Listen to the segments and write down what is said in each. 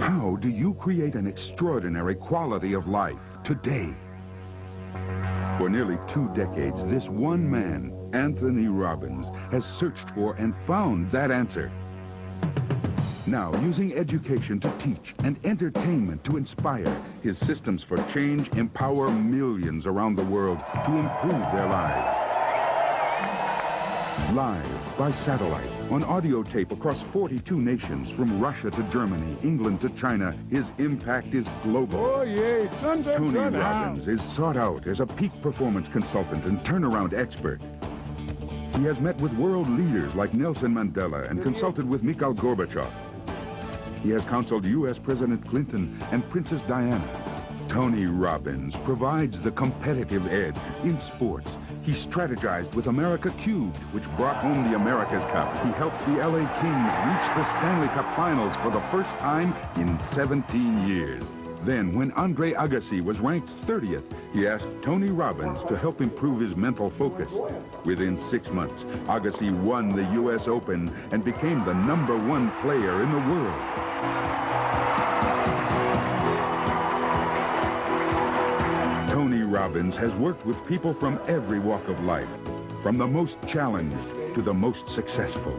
How do you create an extraordinary quality of life today? For nearly 2 decades, this one man, Anthony Robbins, has searched for and found that answer. Now, using education to teach and entertainment to inspire, his systems for change empower millions around the world to improve their lives. Live by satellite, on audio tape across 42 nations, from Russia to Germany, England to China, his impact is global. Oh, yeah, Tony Robbins is sought out as a peak performance consultant and turnaround expert. He has met with world leaders like Nelson Mandela and consulted with Mikhail Gorbachev. He has counseled U.S. President Clinton and Princess Diana. Tony Robbins provides the competitive edge in sports. He strategized with America Cubed, which brought home the America's Cup. He helped the LA Kings reach the Stanley Cup Finals for the first time in 17 years. Then, when Andre Agassi was ranked 30th, he asked Tony Robbins to help improve his mental focus. Within 6 months, Agassi won the U.S. Open and became the #1 player in the world. Tony Robbins has worked with people from every walk of life, from the most challenged to the most successful.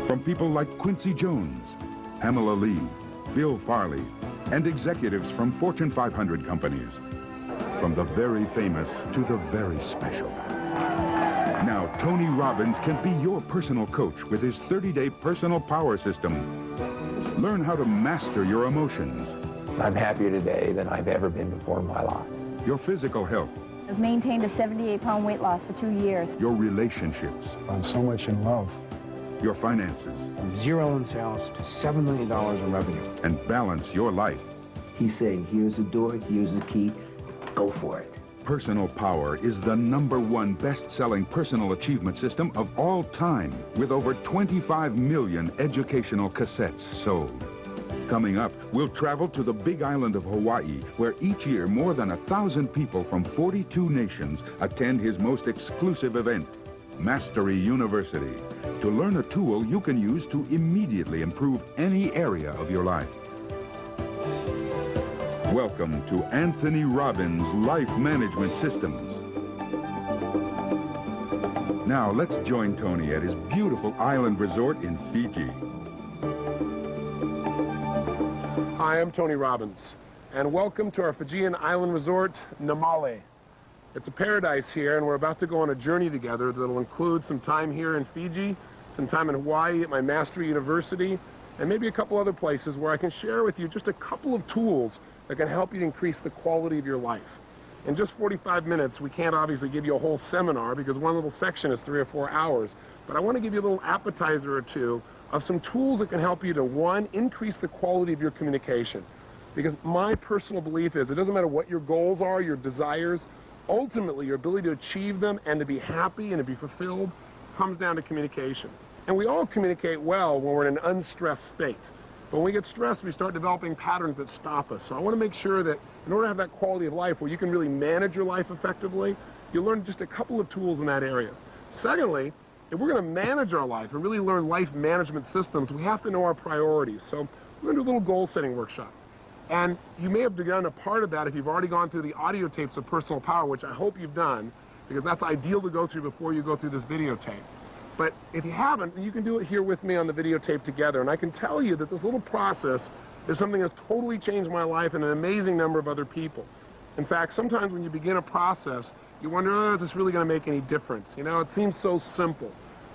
From people like Quincy Jones, Pamela Lee, Bill Farley, and executives from Fortune 500 companies. From the very famous to the very special. Now, Tony Robbins can be your personal coach with his 30-day personal power system. Learn how to master your emotions. I'm happier today than I've ever been before in my life. Your physical health. I've maintained a 78-pound weight loss for 2 years. Your relationships. I'm so much in love. Your finances. From 0 in sales to $7 million in revenue. And balance your life. He's saying, here's the door, here's the key, go for it. Personal Power is the #1 best-selling personal achievement system of all time, with over 25 million educational cassettes sold. Coming up, we'll travel to the big island of Hawaii, where each year more than 1,000 people from 42 nations attend his most exclusive event, Mastery University, to learn a tool you can use to immediately improve any area of your life. Welcome to Anthony Robbins' Life Management Systems. Now let's join Tony at his beautiful island resort in Fiji. Hi, I'm Tony Robbins, and welcome to our Fijian island resort, Namale. It's a paradise here, and we're about to go on a journey together that'll include some time here in Fiji, some time in Hawaii at my Mastery University, and maybe a couple other places where I can share with you just a couple of tools that can help you increase the quality of your life. In just 45 minutes, we can't obviously give you a whole seminar because one little section is 3 or 4 hours, but I want to give you a little appetizer or two of some tools that can help you to, 1, increase the quality of your communication. Because my personal belief is it doesn't matter what your goals are, your desires, ultimately your ability to achieve them and to be happy and to be fulfilled comes down to communication. And we all communicate well when we're in an unstressed state. But when we get stressed, we start developing patterns that stop us. So I want to make sure that in order to have that quality of life where you can really manage your life effectively, you learn just a couple of tools in that area. Secondly, if we're going to manage our life and really learn life management systems, we have to know our priorities. So we're going to do a little goal-setting workshop. And you may have begun a part of that if you've already gone through the audio tapes of Personal Power, which I hope you've done, because that's ideal to go through before you go through this videotape. But if you haven't, you can do it here with me on the videotape together. And I can tell you that this little process is something that's totally changed my life and an amazing number of other people. In fact, sometimes when you begin a process, you wonder, oh, is this really going to make any difference? You know, it seems so simple.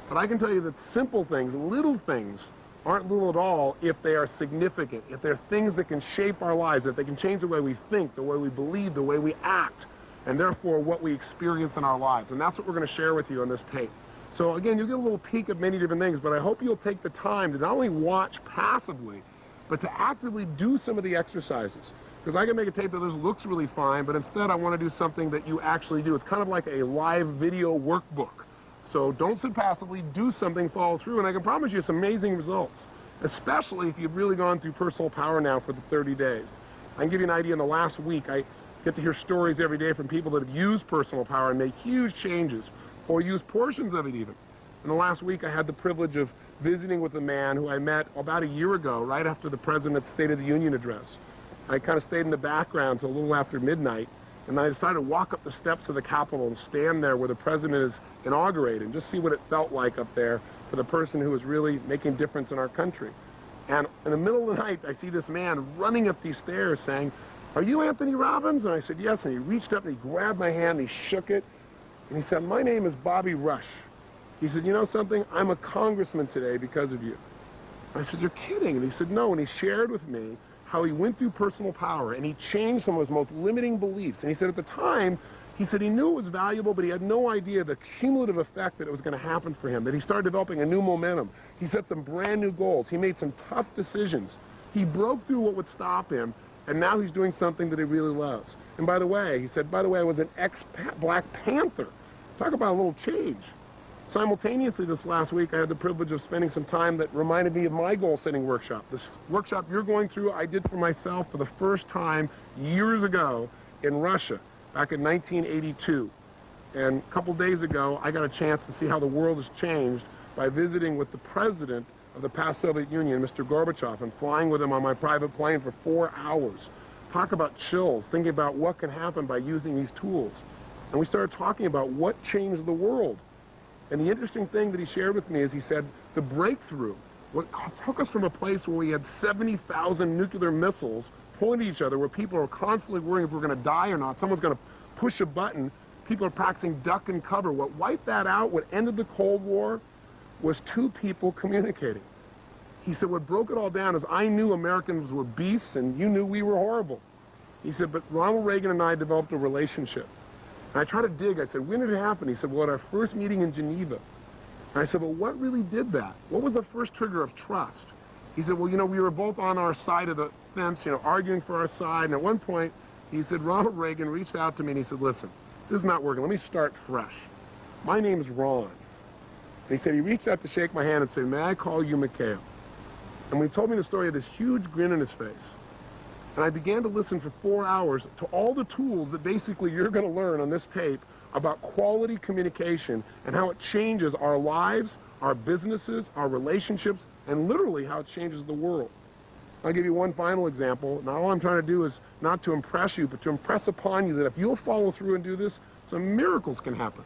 But I can tell you that simple things, little things, aren't little at all if they are significant, if they're things that can shape our lives, if they can change the way we think, the way we believe, the way we act, and therefore what we experience in our lives. And that's what we're going to share with you on this tape. So again, you'll get a little peek of many different things, but I hope you'll take the time to not only watch passively, but to actively do some of the exercises. Because I can make a tape that just looks really fine, but instead I want to do something that you actually do. It's kind of like a live video workbook. So don't sit passively, do something, follow through, and I can promise you some amazing results, especially if you've really gone through Personal Power now for the 30 days. I can give you an idea. In the last week, I get to hear stories every day from people that have used Personal Power and made huge changes, or used portions of it even. In the last week, I had the privilege of visiting with a man who I met about a year ago, right after the President's State of the Union address. I kind of stayed in the background till a little after midnight, and I decided to walk up the steps of the Capitol and stand there where the President is inaugurated and just see what it felt like up there for the person who was really making a difference in our country. And in the middle of the night, I see this man running up these stairs saying, "Are you Anthony Robbins?" And I said, "Yes." And he reached up and he grabbed my hand and he shook it. And he said, "My name is Bobby Rush." He said, "You know something? I'm a congressman today because of you." I said, "You're kidding." And he said, "No." And he shared with me how he went through personal power and he changed some of his most limiting beliefs. And he said at the time, he said he knew it was valuable, but he had no idea the cumulative effect that it was going to happen for him, that he started developing a new momentum. He set some brand new goals. He made some tough decisions. He broke through what would stop him, and now he's doing something that he really loves. And by the way, he said, by the way, I was an ex-Black Panther. Talk about a little change. Simultaneously this last week, I had the privilege of spending some time that reminded me of my goal-setting workshop. This workshop you're going through, I did for myself for the first time years ago in Russia, back in 1982. And a couple days ago, I got a chance to see how the world has changed by visiting with the president of the past Soviet Union, Mr. Gorbachev, and flying with him on my private plane for 4 hours. Talk about chills, thinking about what can happen by using these tools. And we started talking about what changed the world. And the interesting thing that he shared with me is he said the breakthrough, what took us from a place where we had 70,000 nuclear missiles pointing at each other, where people are constantly worrying if we're going to die or not, someone's going to push a button, people are practicing duck and cover. What wiped that out, what ended the Cold War, was two people communicating. He said what broke it all down is I knew Americans were beasts and you knew we were horrible. He said, but Ronald Reagan and I developed a relationship. And I tried to dig. I said, when did it happen? He said, well, at our first meeting in Geneva. And I said, well, what really did that? What was the first trigger of trust? He said, well, you know, we were both on our side of the fence, you know, arguing for our side. And at one point, he said, Ronald Reagan reached out to me and he said, listen, this is not working. Let me start fresh. My name's Ron. And he said, he reached out to shake my hand and said, may I call you Mikhail? And when he told me the story, he had this huge grin on his face. And I began to listen for 4 hours to all the tools that basically you're going to learn on this tape about quality communication and how it changes our lives, our businesses, our relationships, and literally how it changes the world. I'll give you one final example. Now, all I'm trying to do is not to impress you, but to impress upon you that if you'll follow through and do this, some miracles can happen.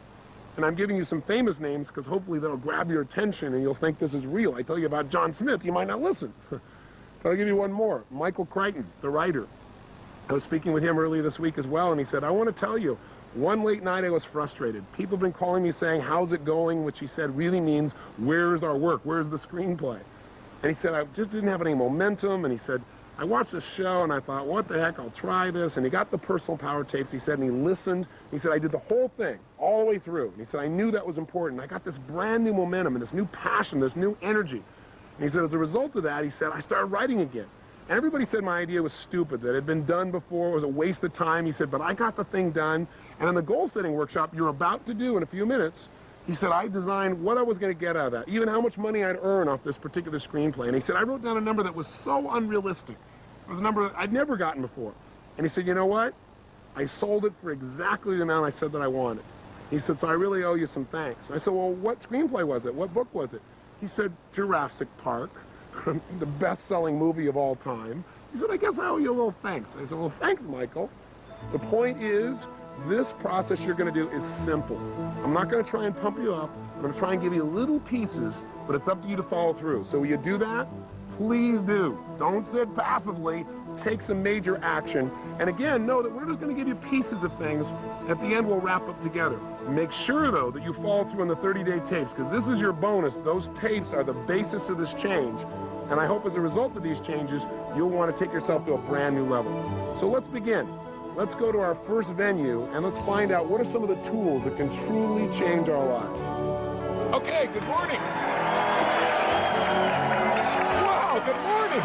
And I'm giving you some famous names because hopefully they'll grab your attention and you'll think this is real. I tell you about John Smith, you might not listen. But I'll give you one more. Michael Crichton, the writer. I was speaking with him earlier this week as well, and he said, I want to tell you, one late night I was frustrated. People have been calling me saying, how's it going? Which he said really means, where's our work? Where's the screenplay? And he said, I just didn't have any momentum. And he said, I watched the show and I thought, what the heck, I'll try this. And he got the personal power tapes, he said, and he listened. He said, I did the whole thing, all the way through. And he said, I knew that was important. I got this brand new momentum and this new passion, this new energy. And he said, as a result of that, he said, I started writing again. And everybody said my idea was stupid, that it had been done before, it was a waste of time. He said, but I got the thing done. And in the goal-setting workshop you're about to do in a few minutes, he said, I designed what I was going to get out of that, even how much money I'd earn off this particular screenplay. And he said, I wrote down a number that was so unrealistic. It was a number that I'd never gotten before. And he said, you know what? I sold it for exactly the amount I said that I wanted. He said, so I really owe you some thanks. I said, well, what screenplay was it? What book was it? He said, Jurassic Park, the best-selling movie of all time. He said, I guess I owe you a little thanks. I said, well, thanks, Michael. The point is, this process you're going to do is simple. I'm not going to try and pump you up. I'm going to try and give you little pieces, but it's up to you to follow through. So will you do that? Please do. Don't sit passively. Take some major action. And again, know that we're just going to give you pieces of things. At the end, we'll wrap up together. Make sure, though, that you follow through on the 30-day tapes, because this is your bonus. Those tapes are the basis of this change. And I hope as a result of these changes, you'll want to take yourself to a brand new level. So let's begin. Let's go to our first venue, and let's find out what are some of the tools that can truly change our lives. Okay, good morning. Wow, good morning.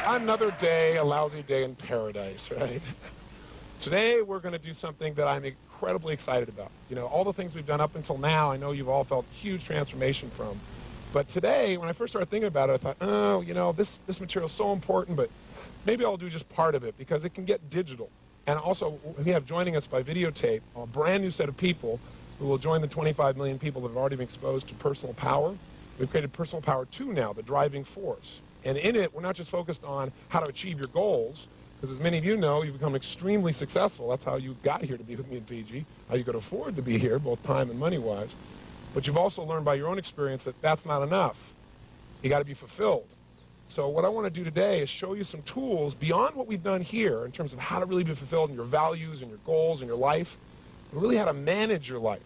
Another day, a lousy day in paradise, right? Today, we're going to do something that I'm incredibly excited about. You know, all the things we've done up until now, I know you've all felt huge transformation from. But today, when I first started thinking about it, I thought, oh, you know, this material is so important, but maybe I'll do just part of it because it can get digital. And also, we have joining us by videotape a brand new set of people who will join the 25 million people that have already been exposed to personal power. We've created Personal Power 2 now, the driving force. And in it, we're not just focused on how to achieve your goals, because as many of you know, you've become extremely successful. That's how you got here to be with me in Fiji, how you could afford to be here, both time and money-wise. But you've also learned by your own experience that that's not enough. You got to be fulfilled. So what I want to do today is show you some tools beyond what we've done here in terms of how to really be fulfilled in your values and your goals and your life, and really how to manage your life.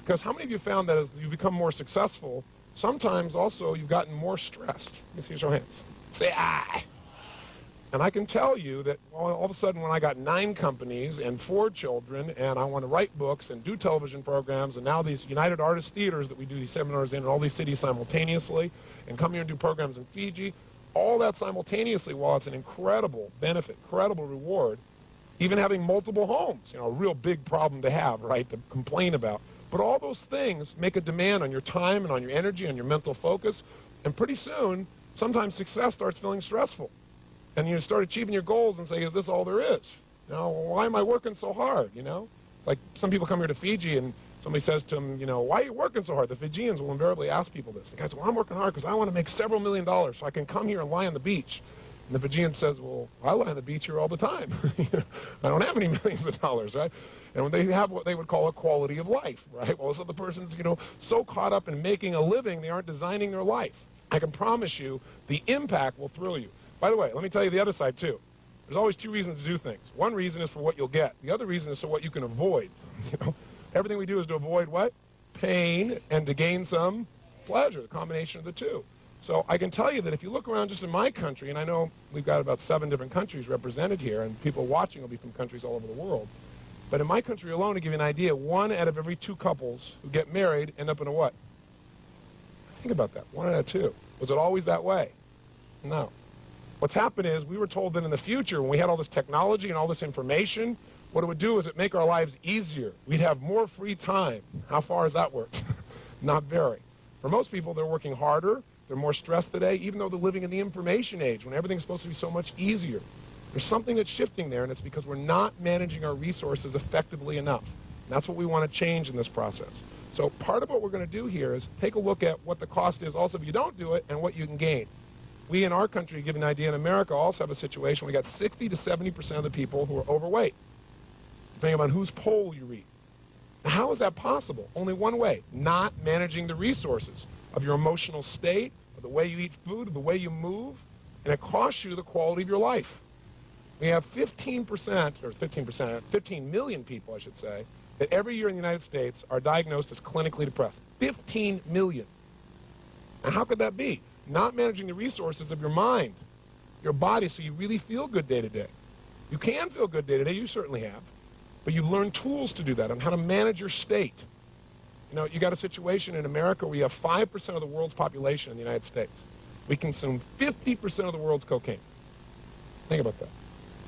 Because how many of you found that as you become more successful, sometimes also you've gotten more stressed? Let me see your hands. Say aye. And I can tell you that all of a sudden when I got 9 companies and 4 children and I want to write books and do television programs and now these United Artists Theaters that we do these seminars in all these cities simultaneously and come here and do programs in Fiji, all that simultaneously, while it's an incredible benefit, incredible reward, even having multiple homes, a real big problem to have, right, to complain about. But all those things make a demand on your time and on your energy, on your mental focus, and pretty soon, sometimes success starts feeling stressful. And you start achieving your goals and say, is this all there is? Why am I working so hard, Like some people come here to Fiji and somebody says to them, why are you working so hard? The Fijians will invariably ask people this. The guy says, well, I'm working hard because I want to make several $1 million so I can come here and lie on the beach. And the Fijian says, well, I lie on the beach here all the time. I don't have any millions of dollars, right? And when they have what they would call a quality of life, right? Well, so the person's, so caught up in making a living, they aren't designing their life. I can promise you the impact will thrill you. By the way, let me tell you the other side, too. There's always 2 reasons to do things. One reason is for what you'll get. The other reason is for what you can avoid. Everything we do is to avoid what? Pain and to gain some pleasure, the combination of the 2. So I can tell you that if you look around just in my country, and I know we've got about 7 different countries represented here, and people watching will be from countries all over the world. But in my country alone, to give you an idea, 1 out of every 2 couples who get married end up in a what? Think about that. 1 out of 2. Was it always that way? No. What's happened is we were told that in the future, when we had all this technology and all this information, what it would do is it make our lives easier. We'd have more free time. How far has that worked? Not very. For most people, they're working harder. They're more stressed today, even though they're living in the information age when everything's supposed to be so much easier. There's something that's shifting there, and it's because we're not managing our resources effectively enough. And that's what we want to change in this process. So part of what we're going to do here is take a look at what the cost is also if you don't do it and what you can gain. We in our country, to give you an idea, in America also have a situation where we got 60 to 70% of the people who are overweight, depending on whose poll you read. Now, how is that possible? Only one way, not managing the resources of your emotional state, of the way you eat food, of the way you move, and it costs you the quality of your life. We have 15 million people, I should say, that every year in the United States are diagnosed as clinically depressed. 15 million. Now, how could that be? Not managing the resources of your mind, your body, so you really feel good day to day. You can feel good day to day, you certainly have, but you've learned tools to do that on how to manage your state. You got a situation in America where you have 5% of the world's population in the United States. We consume 50% of the world's cocaine. Think about that.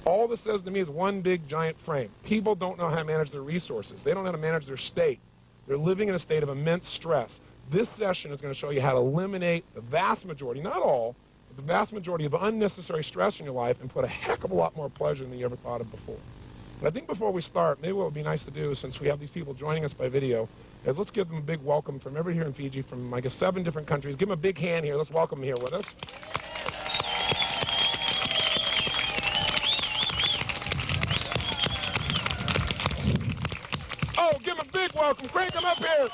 All this says to me is one big giant frame. People don't know how to manage their resources. They don't know how to manage their state. They're living in a state of immense stress. This session is going to show you how to eliminate the vast majority, not all, but the vast majority of unnecessary stress in your life and put a heck of a lot more pleasure than you ever thought of before. But I think before we start, maybe what would be nice to do, since we have these people joining us by video, is let's give them a big welcome from everybody here in Fiji, from, I guess, 7 different countries. Give them a big hand here. Let's welcome them here with us. Oh, give them a big welcome. Crank them up here.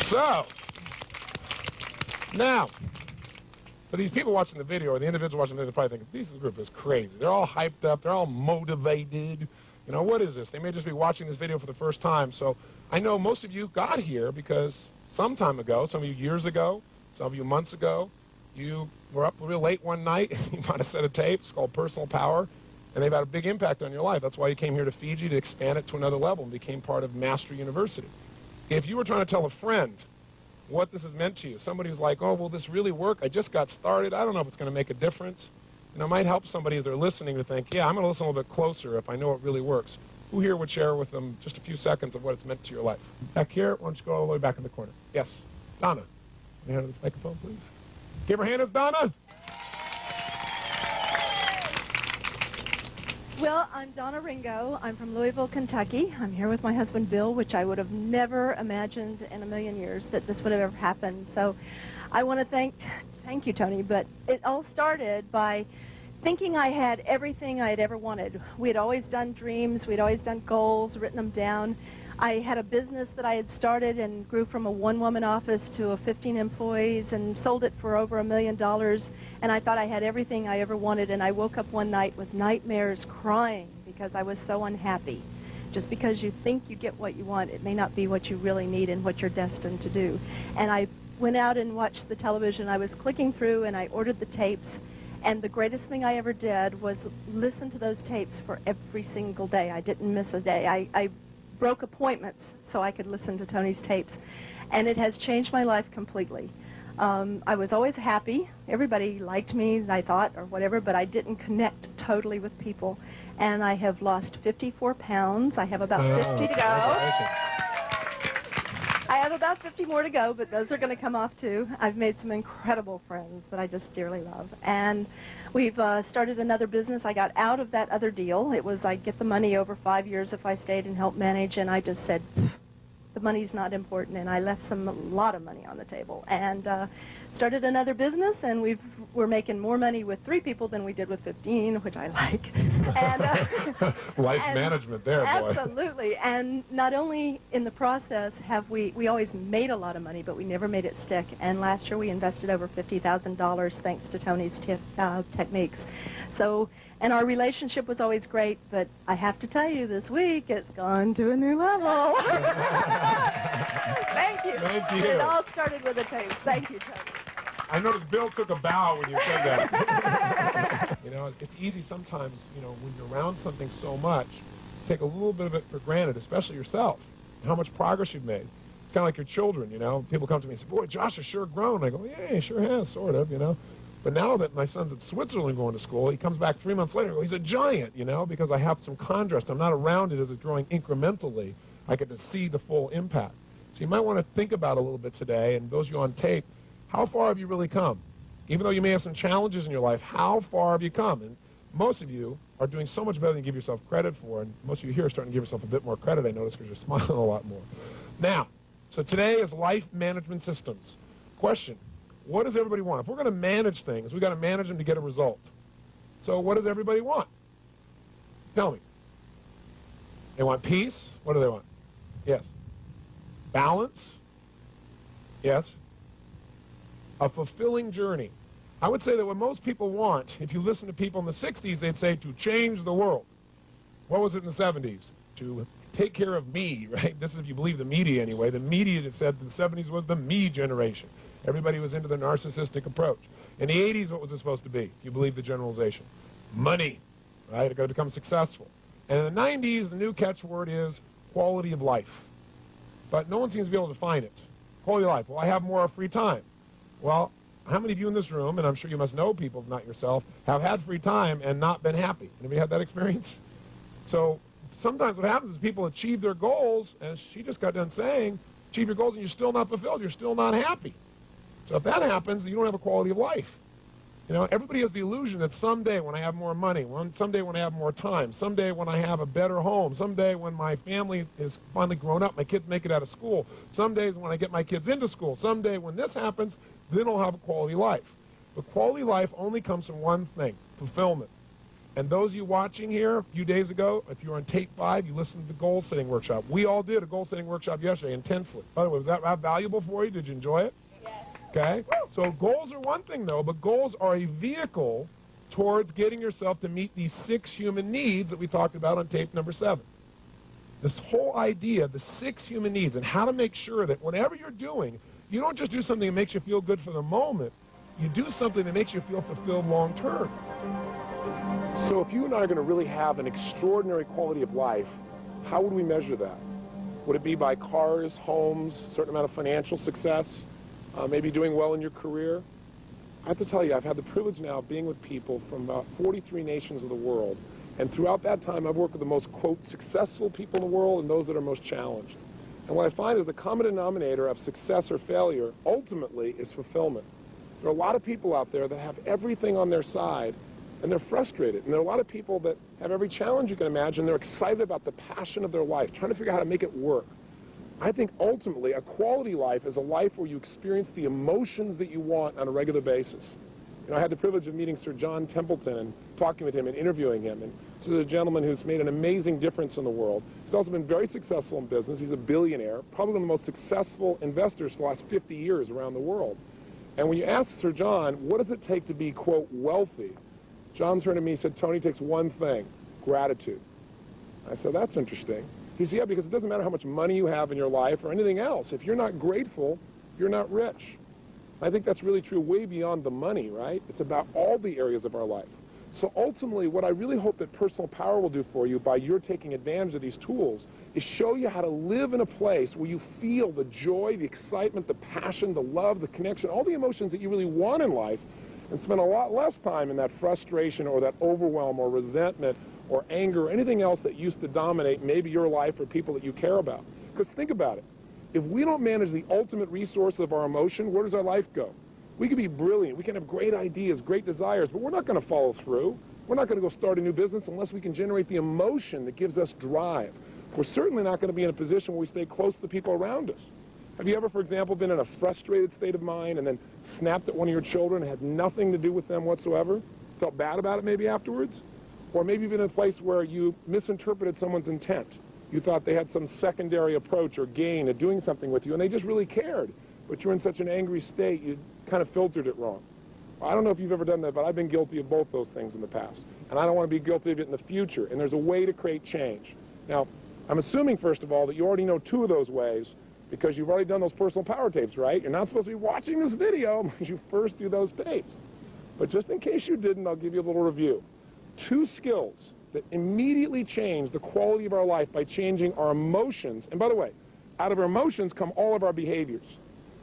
So, now, for these people watching the video, or the individual watching the video, probably thinking, this group is crazy. They're all hyped up. They're all motivated. What is this? They may just be watching this video for the first time. So I know most of you got here because some time ago, some of you years ago, some of you months ago, you were up real late one night, and you bought a set of tapes called Personal Power, and they've had a big impact on your life. That's why you came here to Fiji, to expand it to another level and became part of Mastery University. If you were trying to tell a friend what this has meant to you, somebody who's like, oh, will this really work? I just got started. I don't know if it's going to make a difference. It might help somebody as they're listening to think, yeah, I'm going to listen a little bit closer if I know it really works. Who here would share with them just a few seconds of what it's meant to your life? Back here, why don't you go all the way back in the corner? Yes, Donna. May I have this microphone, please? Give her a hand, it's Donna. Well, I'm Donna Ringo. I'm from Louisville, Kentucky. I'm here with my husband, Bill, which I would have never imagined in a million years that this would have ever happened. So I want to thank you, Tony, but it all started by thinking I had everything I had ever wanted. We had always done dreams. We'd always done goals, written them down. I had a business that I had started and grew from a one-woman office to a 15 employees and sold it for over $1 million. And I thought I had everything I ever wanted, and I woke up one night with nightmares crying because I was so unhappy. Just because you think you get what you want, it may not be what you really need and what you're destined to do. And I went out and watched the television. I was clicking through, and I ordered the tapes. And the greatest thing I ever did was listen to those tapes for every single day. I didn't miss a day. I broke appointments so I could listen to Tony's tapes. And it has changed my life completely. I was always happy. Everybody liked me, I thought, or whatever, but I didn't connect totally with people. And I have lost 54 pounds. I have about 50 to go. I have about 50 more to go, but those are going to come off too. I've made some incredible friends that I just dearly love. And we've started another business. I got out of that other deal. It was I'd get the money over 5 years if I stayed and helped manage, and I just said, the money's not important, and I left a lot of money on the table. And started another business, and we're making more money with 3 people than we did with 15, which I like. And life management there, boy. Absolutely. And not only in the process have we always made a lot of money, but we never made it stick. And last year we invested over $50,000 thanks to Tony's techniques. So, and our relationship was always great, but I have to tell you, this week it's gone to a new level. Thank you. Thank you. It all started with the tapes. Thank you, Tony. I noticed Bill took a bow when you said that. You know, it's easy sometimes, you know, when you're around something so much, take a little bit of it for granted, especially yourself, and how much progress you've made. It's kind of like your children, you know. People come to me and say, boy, Josh has sure grown. I go, yeah, he sure has, sort of, you know. But now that my son's at Switzerland going to school, he comes back 3 months later and goes, he's a giant, you know, because I have some contrast. I'm not around it as it's growing incrementally. I get to see the full impact. So you might want to think about it a little bit today, and those of you on tape, how far have you really come? Even though you may have some challenges in your life, how far have you come? And most of you are doing so much better than you give yourself credit for, and most of you here are starting to give yourself a bit more credit, I notice, because you're smiling a lot more. Now, so today is life management systems. Question, what does everybody want? If we're going to manage things, we've got to manage them to get a result. So what does everybody want? Tell me. They want peace. What do they want? Yes. Balance. Yes. A fulfilling journey. I would say that what most people want, if you listen to people in the 60s, they'd say to change the world. What was it in the 70s? To take care of me, right? This is if you believe the media anyway. The media that said the 70s was the me generation. Everybody was into the narcissistic approach. In the 80s, what was it supposed to be, if you believe the generalization? Money, right? It got to become successful. And in the 90s, the new catchword is quality of life. But no one seems to be able to define it. Quality of life. Well, I have more free time. Well, how many of you in this room, and I'm sure you must know people, if not yourself, have had free time and not been happy? Anybody had that experience? So sometimes what happens is people achieve their goals, as she just got done saying, achieve your goals and you're still not fulfilled, you're still not happy. So if that happens, you don't have a quality of life. You know, everybody has the illusion that someday when I have more money, someday when I have more time, someday when I have a better home, someday when my family is finally grown up, my kids make it out of school, some days when I get my kids into school, someday when this happens, then I'll have a quality life. But quality life only comes from one thing, fulfillment. And those of you watching here a few days ago, if you're on tape 5, you listened to the goal-setting workshop. We all did a goal-setting workshop yesterday intensely. By the way, was that valuable for you? Did you enjoy it? Okay, so goals are one thing, though, but goals are a vehicle towards getting yourself to meet these 6 human needs that we talked about on tape number 7. This whole idea, the 6 human needs, and how to make sure that whatever you're doing, you don't just do something that makes you feel good for the moment. You do something that makes you feel fulfilled long term. So if you and I are going to really have an extraordinary quality of life, how would we measure that? Would it be by cars, homes, a certain amount of financial success? Maybe doing well in your career? I have to tell you, I've had the privilege now of being with people from about 43 nations of the world. And throughout that time, I've worked with the most, quote, successful people in the world and those that are most challenged. And what I find is the common denominator of success or failure ultimately is fulfillment. There are a lot of people out there that have everything on their side, and they're frustrated. And there are a lot of people that have every challenge you can imagine. They're excited about the passion of their life, trying to figure out how to make it work. I think ultimately a quality life is a life where you experience the emotions that you want on a regular basis. You know, I had the privilege of meeting Sir John Templeton and talking with him and interviewing him. And this is a gentleman who's made an amazing difference in the world. He's also been very successful in business. He's a billionaire, probably one of the most successful investors for the last 50 years around the world. And when you ask Sir John, what does it take to be, quote, wealthy? John turned to me and said, Tony, it takes one thing, gratitude. I said, that's interesting. He said, yeah, because it doesn't matter how much money you have in your life or anything else. If you're not grateful, you're not rich. I think that's really true way beyond the money, right? It's about all the areas of our life. So ultimately, what I really hope that Personal Power will do for you by your taking advantage of these tools is show you how to live in a place where you feel the joy, the excitement, the passion, the love, the connection, all the emotions that you really want in life, and spend a lot less time in that frustration or that overwhelm or resentment or anger or anything else that used to dominate maybe your life or people that you care about. Because think about it. If we don't manage the ultimate resource of our emotion, where does our life go? We can be brilliant. We can have great ideas, great desires, but we're not going to follow through. We're not going to go start a new business unless we can generate the emotion that gives us drive. We're certainly not going to be in a position where we stay close to the people around us. Have you ever, for example, been in a frustrated state of mind and then snapped at one of your children and had nothing to do with them whatsoever? Felt bad about it maybe afterwards? Or maybe you've been in a place where you misinterpreted someone's intent. You thought they had some secondary approach or gain of doing something with you, and they just really cared. But you're in such an angry state, you kind of filtered it wrong. Well, I don't know if you've ever done that, but I've been guilty of both those things in the past. And I don't want to be guilty of it in the future. And there's a way to create change. Now, I'm assuming, first of all, that you already know two of those ways because you've already done those personal power tapes, right? You're not supposed to be watching this video unless you first do those tapes. But just in case you didn't, I'll give you a little review. Two skills that immediately change the quality of our life by changing our emotions. And by the way, out of our emotions come all of our behaviors.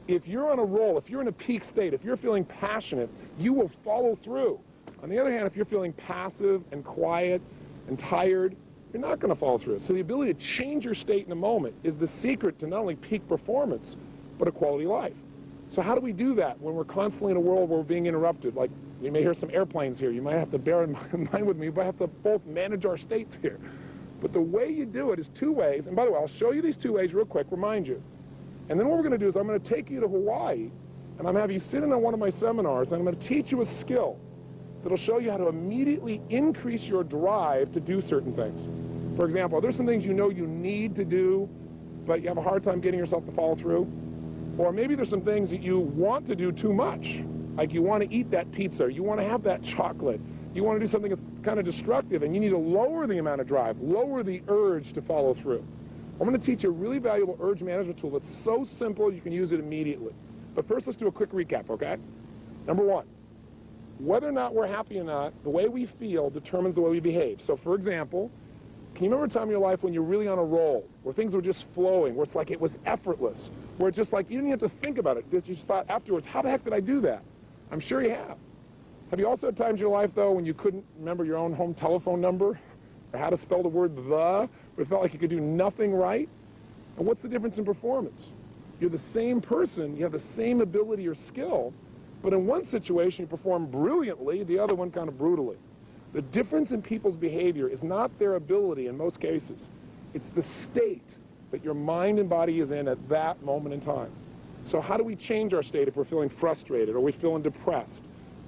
If you're on a roll, if you're in a peak state, if you're feeling passionate, you will follow through. On the other hand, if you're feeling passive and quiet and tired, you're not going to follow through. So the ability to change your state in a moment is the secret to not only peak performance, but a quality life. So how do we do that when we're constantly in a world where we're being interrupted? Like, you may hear some airplanes here. You might have to bear in mind with me. We have to both manage our states here. But the way you do it is two ways. And by the way, I'll show you these two ways real quick, remind you. And then what we're going to do is I'm going to take you to Hawaii, and I'm going to have you sit in on one of my seminars, and I'm going to teach you a skill that'll show you how to immediately increase your drive to do certain things. For example, there's some things you know you need to do, but you have a hard time getting yourself to follow through. Or maybe there's some things that you want to do too much. Like you want to eat that pizza, you want to have that chocolate, you want to do something that's kind of destructive, and you need to lower the amount of drive, lower the urge to follow through. I'm going to teach you a really valuable urge management tool that's so simple you can use it immediately. But first, let's do a quick recap, okay? Number one, whether or not we're happy or not, the way we feel determines the way we behave. So, for example, can you remember a time in your life when you're really on a roll, where things were just flowing, where it's like it was effortless, where it's just like you didn't have to think about it, you just thought afterwards, how the heck did I do that? I'm sure you have. Have you also had times in your life, though, when you couldn't remember your own home telephone number, or how to spell the word the, where it felt like you could do nothing right? And what's the difference in performance? You're the same person, you have the same ability or skill, but in one situation you perform brilliantly, the other one kind of brutally. The difference in people's behavior is not their ability in most cases. It's the state that your mind and body is in at that moment in time. So how do we change our state if we're feeling frustrated or we're feeling depressed?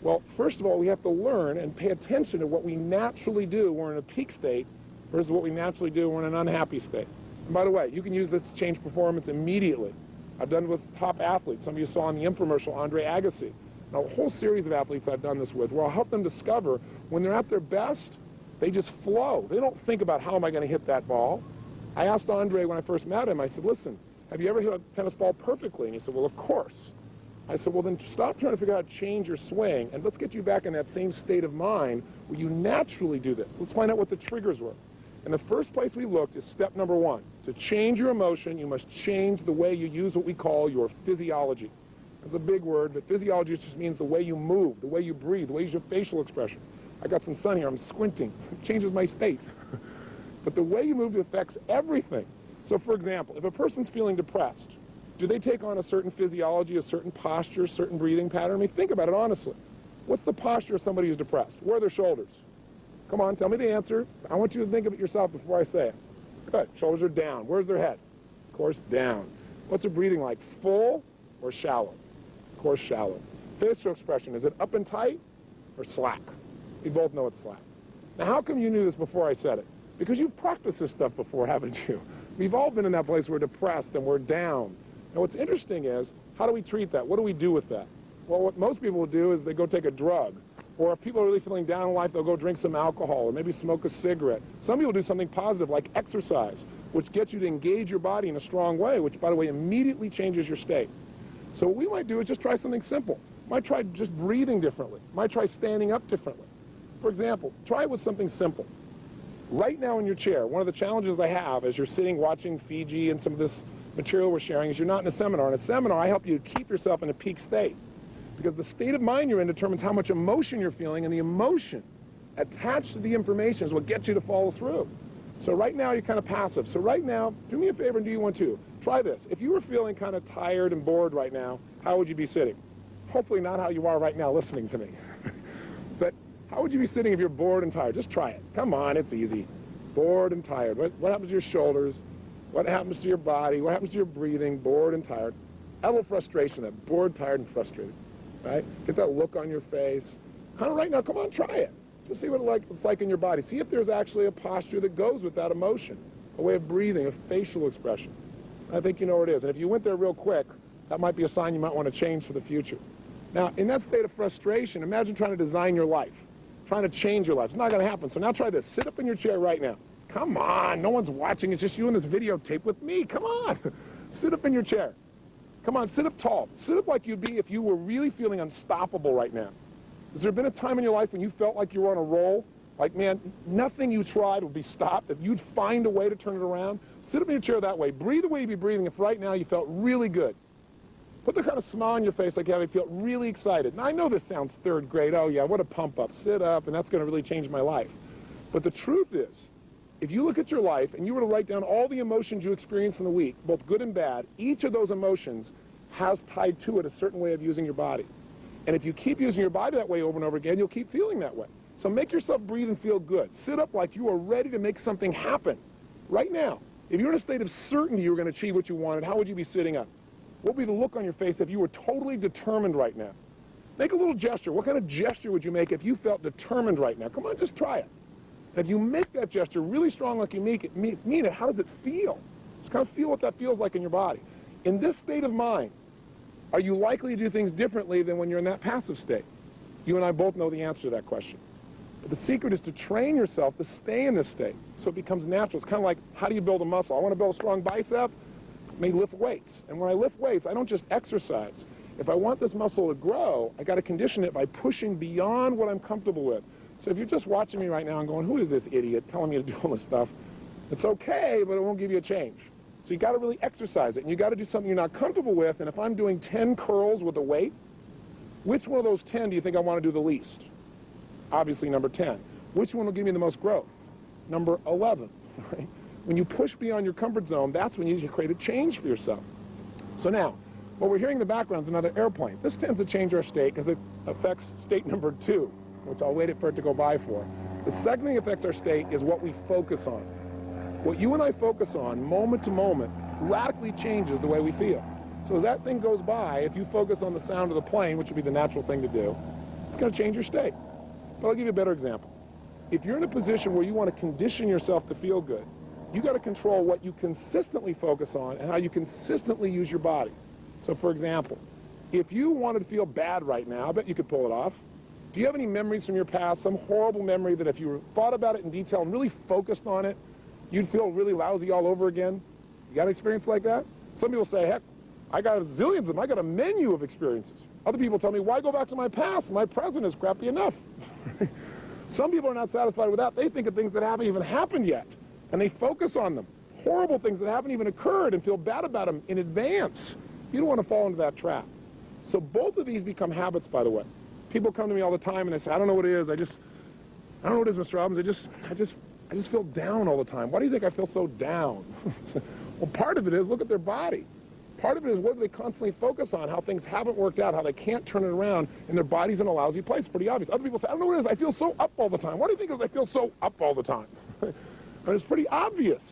Well, first of all, we have to learn and pay attention to what we naturally do when we're in a peak state versus what we naturally do when we're in an unhappy state. And by the way, you can use this to change performance immediately. I've done it with top athletes. Some of you saw in the infomercial Andre Agassi. Now, a whole series of athletes I've done this with where I'll help them discover when they're at their best, they just flow. They don't think about how am I going to hit that ball. I asked Andre when I first met him, I said, listen, have you ever hit a tennis ball perfectly? And he said, well, of course. I said, well, then stop trying to figure out how to change your swing, and let's get you back in that same state of mind where you naturally do this. Let's find out what the triggers were. And the first place we looked is step number one. To change your emotion, you must change the way you use what we call your physiology. That's a big word, but physiology just means the way you move, the way you breathe, the way you use your facial expression. I got some sun here, I'm squinting. It changes my state. But the way you move affects everything. So for example, if a person's feeling depressed, do they take on a certain physiology, a certain posture, a certain breathing pattern? I mean, think about it honestly. What's the posture of somebody who's depressed? Where are their shoulders? Come on, tell me the answer. I want you to think of it yourself before I say it. Good. Shoulders are down. Where's their head? Of course, down. What's their breathing like? Full or shallow? Of course, shallow. Facial expression, is it up and tight or slack? We both know it's slack. Now, how come you knew this before I said it? Because you've practiced this stuff before, haven't you? We've all been in that place where we're depressed and we're down. Now, what's interesting is, how do we treat that? What do we do with that? Well, what most people will do is they go take a drug. Or if people are really feeling down in life, they'll go drink some alcohol or maybe smoke a cigarette. Some people do something positive like exercise, which gets you to engage your body in a strong way, which, by the way, immediately changes your state. So what we might do is just try something simple. Might try just breathing differently. Might try standing up differently. For example, try it with something simple. Right now in your chair, one of the challenges I have as you're sitting watching Fiji and some of this material we're sharing is you're not in a seminar. In a seminar, I help you to keep yourself in a peak state. Because the state of mind you're in determines how much emotion you're feeling, and the emotion attached to the information is what gets you to follow through. So right now, you're kind of passive. So right now, do me a favor and do you one too. Try this. If you were feeling kind of tired and bored right now, how would you be sitting? Hopefully not how you are right now listening to me. But how would you be sitting if you're bored and tired? Just try it. Come on, it's easy. Bored and tired. What happens to your shoulders? What happens to your body? What happens to your breathing? Bored and tired. A little frustration, that bored, tired, and frustrated. Right? Get that look on your face. Kind of right now, come on, try it. Just see what it's like in your body. See if there's actually a posture that goes with that emotion, a way of breathing, a facial expression. I think you know where it is. And if you went there real quick, that might be a sign you might want to change for the future. Now, in that state of frustration, imagine trying to design your life, trying to change your life. It's not going to happen. So now try this. Sit up in your chair right now. Come on. No one's watching. It's just you in this videotape with me. Come on. Sit up in your chair. Come on, sit up tall. Sit up like you'd be if you were really feeling unstoppable right now. Has there been a time in your life when you felt like you were on a roll? Like, man, nothing you tried would be stopped. If you'd find a way to turn it around, sit up in your chair that way. Breathe the way you'd be breathing if right now you felt really good. Put the kind of smile on your face like you have, you feel really excited. Now, I know this sounds third grade. Oh, yeah, what a pump up. Sit up, and that's going to really change my life. But the truth is, if you look at your life and you were to write down all the emotions you experienced in the week, both good and bad, each of those emotions has tied to it a certain way of using your body. And if you keep using your body that way over and over again, you'll keep feeling that way. So make yourself breathe and feel good. Sit up like you are ready to make something happen. Right now, if you're in a state of certainty you were going to achieve what you wanted, how would you be sitting up? What would be the look on your face if you were totally determined right now? Make a little gesture. What kind of gesture would you make if you felt determined right now? Come on, just try it. And if you make that gesture really strong like you mean it, how does it feel? Just kind of feel what that feels like in your body. In this state of mind, are you likely to do things differently than when you're in that passive state? You and I both know the answer to that question. But the secret is to train yourself to stay in this state so it becomes natural. It's kind of like, how do you build a muscle? I want to build a strong bicep, maybe lift weights. And when I lift weights, I don't just exercise. If I want this muscle to grow, I got to condition it by pushing beyond what I'm comfortable with. So if you're just watching me right now and going, who is this idiot telling me to do all this stuff? It's okay, but it won't give you a change. So you got to really exercise it, and you got to do something you're not comfortable with. And if I'm doing 10 curls with a weight, which one of those 10 do you think I want to do the least? Obviously number 10. Which one will give me the most growth? Number 11. Right? When you push beyond your comfort zone, that's when you create a change for yourself. So now, what we're hearing in the background is another airplane. This tends to change our state because it affects state number 2, which I'll wait for it to go by for. The second thing that affects our state is what we focus on. What you and I focus on, moment to moment, radically changes the way we feel. So as that thing goes by, if you focus on the sound of the plane, which would be the natural thing to do, it's going to change your state. But I'll give you a better example. If you're in a position where you want to condition yourself to feel good, you got to control what you consistently focus on and how you consistently use your body. So for example, if you wanted to feel bad right now, I bet you could pull it off. Do you have any memories from your past, some horrible memory that if you thought about it in detail and really focused on it, you'd feel really lousy all over again? You got an experience like that? Some people say, heck, I got zillions of them. I got a menu of experiences. Other people tell me, why go back to my past? My present is crappy enough. Some people are not satisfied with that. They think of things that haven't even happened yet, and they focus on them. Horrible things that haven't even occurred and feel bad about them in advance. You don't want to fall into that trap. So both of these become habits, by the way. People come to me all the time and they say, I don't know what it is. I don't know what it is, Mr. Robbins. I just feel down all the time. Why do you think I feel so down? Well, part of it is, look at their body. Part of it is what do they constantly focus on, how things haven't worked out, how they can't turn it around, and their body's in a lousy place. Pretty obvious. Other people say, I don't know what it is, I feel so up all the time. Why do you think it is I feel so up all the time? And it's pretty obvious.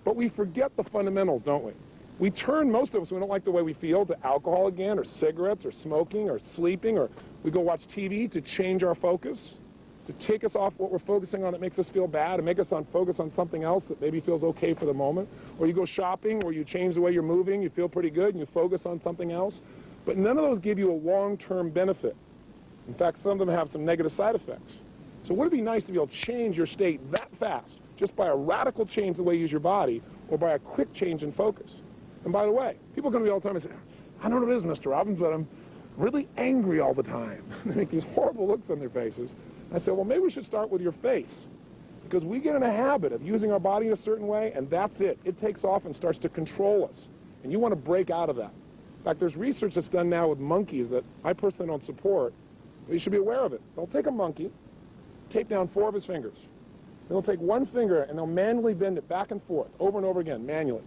But we forget the fundamentals, don't we? We turn, most of us, we don't like the way we feel, to alcohol again, or cigarettes, or smoking, or sleeping, or we go watch TV to change our focus, to take us off what we're focusing on that makes us feel bad and make us focus on something else that maybe feels okay for the moment. Or you go shopping, or you change the way you're moving, you feel pretty good, and you focus on something else. But none of those give you a long-term benefit. In fact, some of them have some negative side effects. So wouldn't it be nice to be able to change your state that fast, just by a radical change in the way you use your body, or by a quick change in focus? And by the way, people come to me all the time and say, I don't know what it is, Mr. Robbins, but I'm really angry all the time. They make these horrible looks on their faces. I said, well, maybe we should start with your face, because we get in a habit of using our body in a certain way, and that's it. It takes off and starts to control us, and you want to break out of that. In fact, there's research that's done now with monkeys that I personally don't support, but you should be aware of it. They'll take a monkey, tape down 4 of his fingers. They'll take one finger, and they'll manually bend it back and forth, over and over again, manually.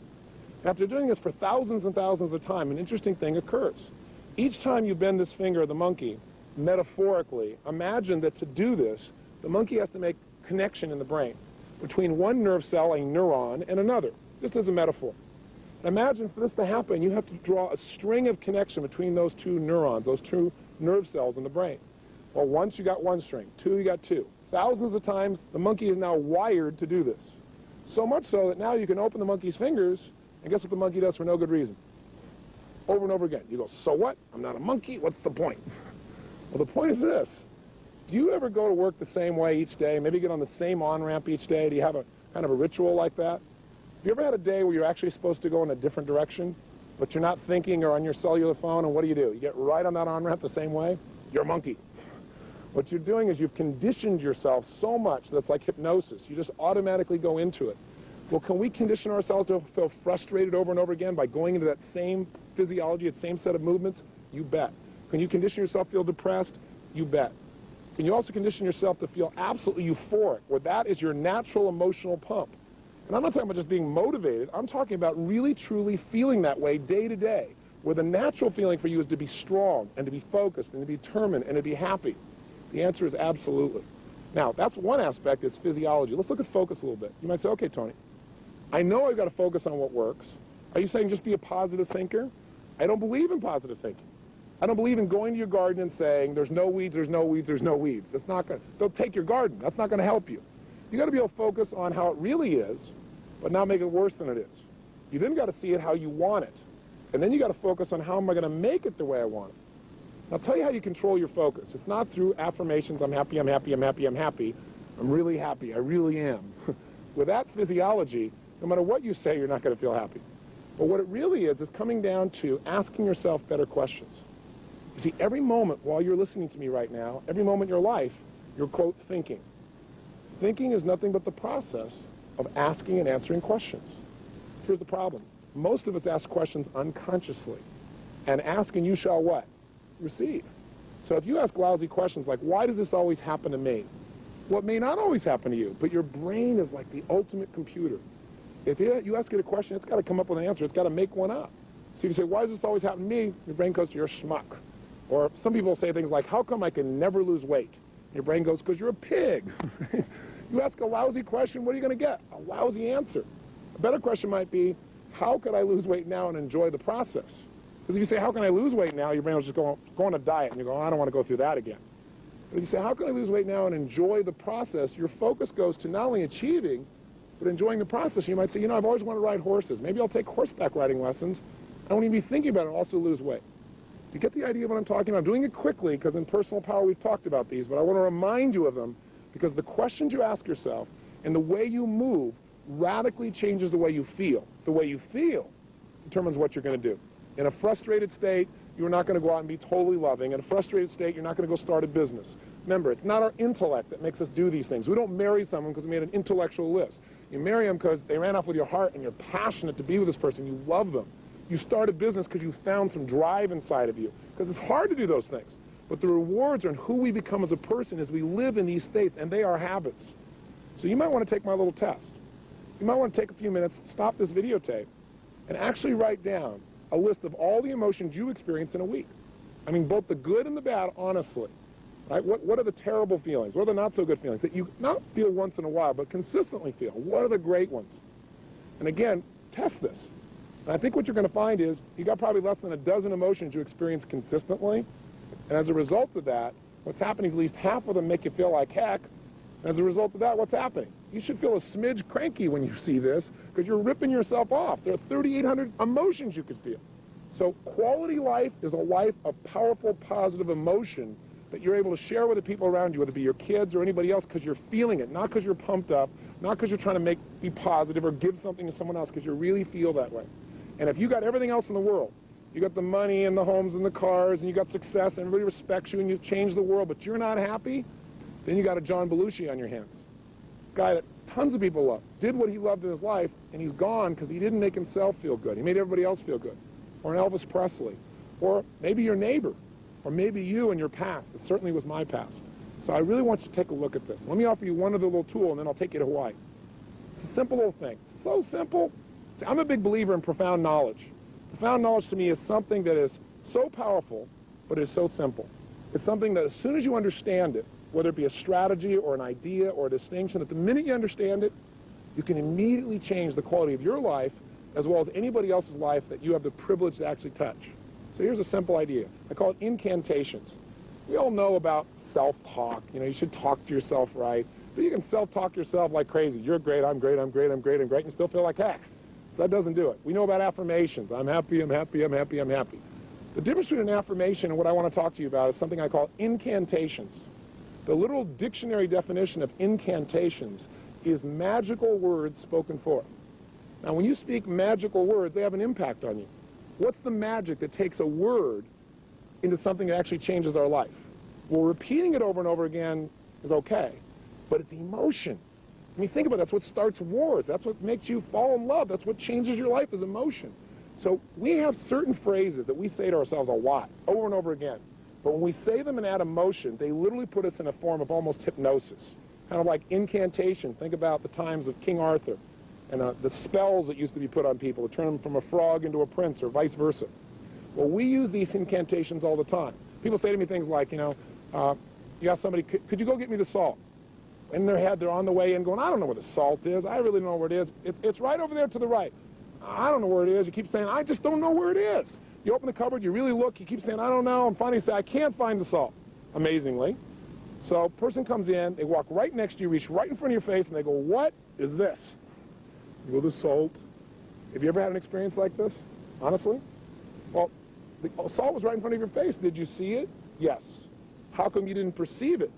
After doing this for thousands and thousands of times, an interesting thing occurs. Each time you bend this finger of the monkey, metaphorically, imagine that to do this, the monkey has to make connection in the brain between one nerve cell, a neuron, and another, just as a metaphor. Imagine for this to happen, you have to draw a string of connection between those 2 neurons, those 2 nerve cells in the brain. Well, once you got 1 string, 2 you got 2. Thousands of times, the monkey is now wired to do this. So much so that now you can open the monkey's fingers, and guess what the monkey does for no good reason? Over and over again. You go, so what? I'm not a monkey. What's the point? Well, the point is this. Do you ever go to work the same way each day, maybe get on the same on-ramp each day? Do you have a kind of a ritual like that? Have you ever had a day where you're actually supposed to go in a different direction, but you're not thinking or on your cellular phone, and what do? You get right on that on-ramp the same way? You're a monkey. What you're doing is you've conditioned yourself so much that's like hypnosis. You just automatically go into it. Well, can we condition ourselves to feel frustrated over and over again by going into that same physiology, that same set of movements? You bet. Can you condition yourself to feel depressed? You bet. Can you also condition yourself to feel absolutely euphoric, where that is your natural emotional pump? And I'm not talking about just being motivated. I'm talking about really, truly feeling that way day to day, where the natural feeling for you is to be strong and to be focused and to be determined and to be happy. The answer is absolutely. Now, that's one aspect, is physiology. Let's look at focus a little bit. You might say, okay, Tony, I know I've got to focus on what works. Are you saying just be a positive thinker? I don't believe in positive thinking. I don't believe in going to your garden and saying, there's no weeds, there's no weeds, there's no weeds. That's not going to, don't take your garden. That's not going to help you. You got to be able to focus on how it really is, but not make it worse than it is. You then got to see it how you want it. And then you got to focus on how am I going to make it the way I want it. And I'll tell you how you control your focus. It's not through affirmations, I'm happy, I'm happy, I'm happy, I'm happy. I'm really happy, I really am. With that physiology, no matter what you say, you're not going to feel happy. But what it really is coming down to asking yourself better questions. You see, every moment while you're listening to me right now, every moment in your life, you're, quote, thinking. Thinking is nothing but the process of asking and answering questions. Here's the problem. Most of us ask questions unconsciously. And ask and you shall what? Receive. So if you ask lousy questions like, why does this always happen to me? Well, it may not always happen to you, but your brain is like the ultimate computer. If you ask it a question, it's got to come up with an answer. It's got to make one up. So if you say, why does this always happen to me? Your brain goes to, you're a schmuck. Or some people say things like, how come I can never lose weight? Your brain goes, because you're a pig. You ask a lousy question, what are you going to get? A lousy answer. A better question might be, how could I lose weight now and enjoy the process? Because if you say, how can I lose weight now, your brain will just go on a diet, and you go, I don't want to go through that again. But if you say, how can I lose weight now and enjoy the process, your focus goes to not only achieving, but enjoying the process. You might say, I've always wanted to ride horses. Maybe I'll take horseback riding lessons. I won't even be thinking about it, I'll also lose weight. Do you get the idea of what I'm talking about? I'm doing it quickly, because in Personal Power we've talked about these, but I want to remind you of them, because the questions you ask yourself and the way you move radically changes the way you feel. The way you feel determines what you're going to do. In a frustrated state, you're not going to go out and be totally loving. In a frustrated state, you're not going to go start a business. Remember, it's not our intellect that makes us do these things. We don't marry someone because we made an intellectual list. You marry them because they ran off with your heart and you're passionate to be with this person. You love them. You start a business because you found some drive inside of you. Because it's hard to do those things. But the rewards are in who we become as a person as we live in these states, and they are habits. So you might want to take my little test. You might want to take a few minutes, stop this videotape, and actually write down a list of all the emotions you experience in a week. I mean, both the good and the bad, honestly. Right? What are the terrible feelings? What are the not-so-good feelings that you not feel once in a while, but consistently feel? What are the great ones? And again, test this. And I think what you're going to find is you got probably less than a dozen emotions you experience consistently. And as a result of that, what's happening is at least half of them make you feel like heck. And as a result of that, what's happening? You should feel a smidge cranky when you see this because you're ripping yourself off. There are 3,800 emotions you could feel. So quality life is a life of powerful, positive emotion that you're able to share with the people around you, whether it be your kids or anybody else, because you're feeling it, not because you're pumped up, not because you're trying to be positive or give something to someone else, because you really feel that way. And if you got everything else in the world, you got the money and the homes and the cars, and you got success, and everybody respects you, and you've changed the world, but you're not happy, then you got a John Belushi on your hands. A guy that tons of people love, did what he loved in his life, and he's gone because he didn't make himself feel good. He made everybody else feel good. Or an Elvis Presley. Or maybe your neighbor. Or maybe you and your past. It certainly was my past. So I really want you to take a look at this. Let me offer you one other little tool, and then I'll take you to Hawaii. It's a simple little thing. So simple. See, I'm a big believer in profound knowledge. Profound knowledge to me is something that is so powerful, but is so simple. It's something that as soon as you understand it, whether it be a strategy or an idea or a distinction, that the minute you understand it, you can immediately change the quality of your life as well as anybody else's life that you have the privilege to actually touch. So here's a simple idea. I call it incantations. We all know about self-talk. You know, you should talk to yourself right. But you can self-talk yourself like crazy. You're great, I'm great, I'm great, I'm great, I'm great, and still feel like heck. So that doesn't do it. We know about affirmations. I'm happy, I'm happy, I'm happy, I'm happy. The difference between an affirmation and what I want to talk to you about is something I call incantations. The literal dictionary definition of incantations is magical words spoken forth. Now, when you speak magical words, they have an impact on you. What's the magic that takes a word into something that actually changes our life? Well, repeating it over and over again is okay, but it's emotion. I mean, think about it. That's what starts wars. That's what makes you fall in love. That's what changes your life is emotion. So we have certain phrases that we say to ourselves a lot, over and over again. But when we say them and add emotion, they literally put us in a form of almost hypnosis. Kind of like incantation. Think about the times of King Arthur and the spells that used to be put on people to turn them from a frog into a prince or vice versa. Well, we use these incantations all the time. People say to me things like, you ask somebody, could you go get me the salt? In their head, they're on the way in going, I don't know where the salt is. I really don't know where it is. It's right over there to the right. I don't know where it is. You keep saying, I just don't know where it is. You open the cupboard, you really look, you keep saying, I don't know, and finally you say, I can't find the salt, amazingly. So person comes in, they walk right next to you, reach right in front of your face, and they go, what is this? You go, the salt. Have you ever had an experience like this, honestly? Well, the salt was right in front of your face. Did you see it? Yes. How come you didn't perceive it?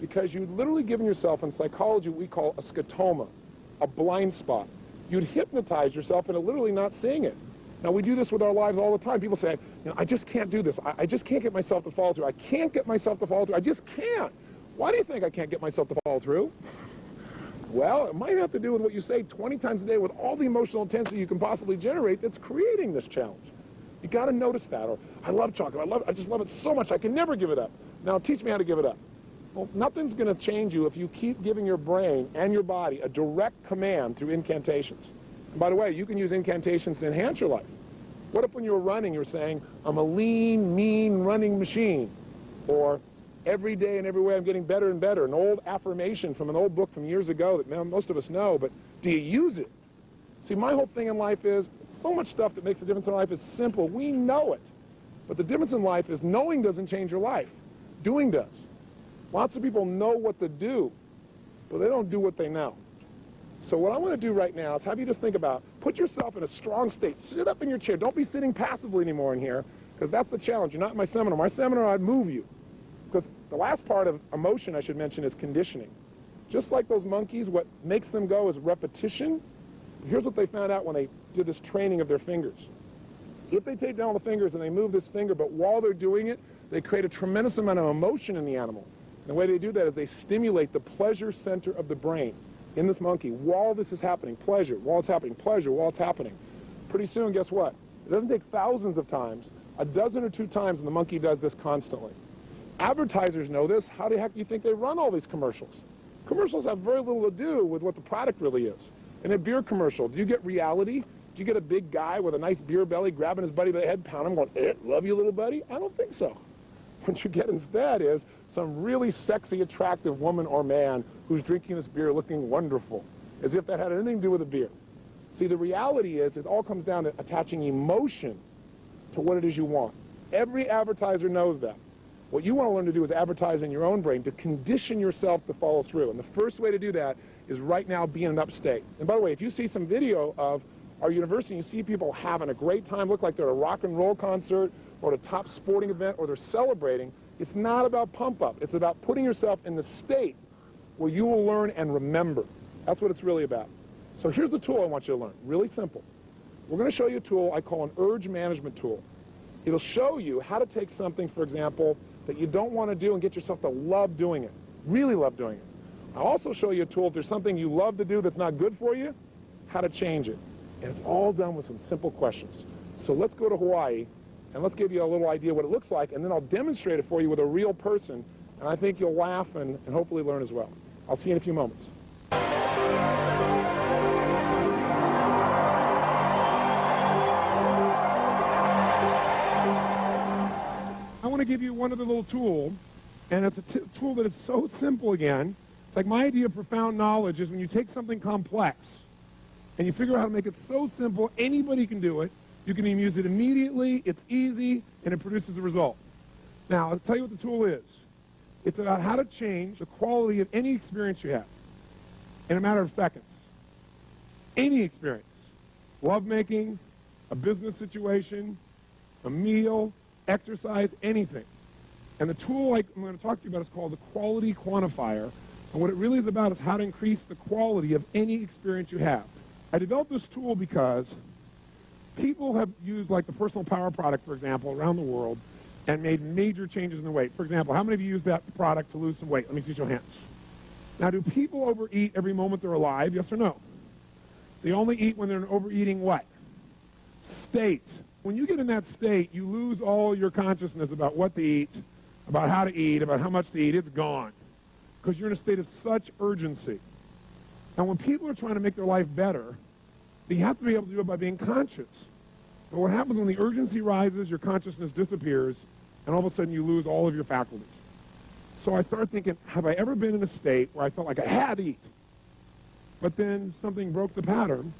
Because you'd literally given yourself, in psychology, what we call a scotoma, a blind spot. You'd hypnotize yourself into literally not seeing it. Now, we do this with our lives all the time. People say, I just can't do this. I just can't get myself to follow through. I can't get myself to follow through. I just can't. Why do you think I can't get myself to follow through? Well, it might have to do with what you say 20 times a day with all the emotional intensity you can possibly generate that's creating this challenge. You got to notice that. Or, I love chocolate. I just love it so much. I can never give it up. Now, teach me how to give it up. Well, nothing's going to change you if you keep giving your brain and your body a direct command through incantations. And by the way, you can use incantations to enhance your life. What if when you were running, you were saying, I'm a lean, mean running machine? Or every day and every way I'm getting better and better. An old affirmation from an old book from years ago that most of us know, but do you use it? See, my whole thing in life is so much stuff that makes a difference in life is simple. We know it. But the difference in life is knowing doesn't change your life. Doing does. Lots of people know what to do, but they don't do what they know. So what I want to do right now is have you just think about, put yourself in a strong state. Sit up in your chair. Don't be sitting passively anymore in here, because that's the challenge. You're not in my seminar. My seminar, I'd move you. Because the last part of emotion, I should mention, is conditioning. Just like those monkeys, what makes them go is repetition. Here's what they found out when they did this training of their fingers. If they take down the fingers and they move this finger, but while they're doing it, they create a tremendous amount of emotion in the animal. And the way they do that is they stimulate the pleasure center of the brain in this monkey while this is happening. Pleasure, while it's happening. Pleasure, while it's happening. Pretty soon, guess what? It doesn't take thousands of times, a dozen or two times, and the monkey does this constantly. Advertisers know this. How the heck do you think they run all these commercials? Commercials have very little to do with what the product really is. In a beer commercial, do you get reality? Do you get a big guy with a nice beer belly grabbing his buddy by the head, pounding him, going, love you, little buddy? I don't think so. What you get instead is some really sexy, attractive woman or man who's drinking this beer looking wonderful, as if that had anything to do with the beer. See, the reality is it all comes down to attaching emotion to what it is you want. Every advertiser knows that. What you want to learn to do is advertise in your own brain to condition yourself to follow through. And the first way to do that is right now be in an upstate. And by the way, if you see some video of our university, you see people having a great time, look like they're at a rock and roll concert or at a top sporting event, or they're celebrating, it's not about pump up. It's about putting yourself in the state where you will learn and remember. That's what it's really about. So here's the tool I want you to learn. Really simple. We're going to show you a tool I call an urge management tool. It'll show you how to take something, for example, that you don't want to do and get yourself to love doing it, really love doing it. I'll also show you a tool if there's something you love to do that's not good for you, how to change it. And it's all done with some simple questions. So let's go to Hawaii, and let's give you a little idea what it looks like, and then I'll demonstrate it for you with a real person, and I think you'll laugh and hopefully learn as well. I'll see you in a few moments. I want to give you one other little tool, and it's a tool that is so simple again. It's like my idea of profound knowledge is when you take something complex and you figure out how to make it so simple, anybody can do it. You can even use it immediately, it's easy, and it produces a result. Now, I'll tell you what the tool is. It's about how to change the quality of any experience you have in a matter of seconds. Any experience. Lovemaking, a business situation, a meal, exercise, anything. And the tool I'm going to talk to you about is called the quality quantifier. And what it really is about is how to increase the quality of any experience you have. I developed this tool because people have used like the personal power product, for example, around the world and made major changes in their weight. For example, how many of you use that product to lose some weight? Let me see your hands. Now, do people overeat every moment they're alive? Yes or no? They only eat when they're in an overeating what? State. When you get in that state, you lose all your consciousness about what to eat, about how to eat, about how much to eat. It's gone because you're in a state of such urgency. And when people are trying to make their life better, they have to be able to do it by being conscious. But what happens when the urgency rises, your consciousness disappears, and all of a sudden you lose all of your faculties. So I started thinking, have I ever been in a state where I felt like I had to eat, but then something broke the pattern,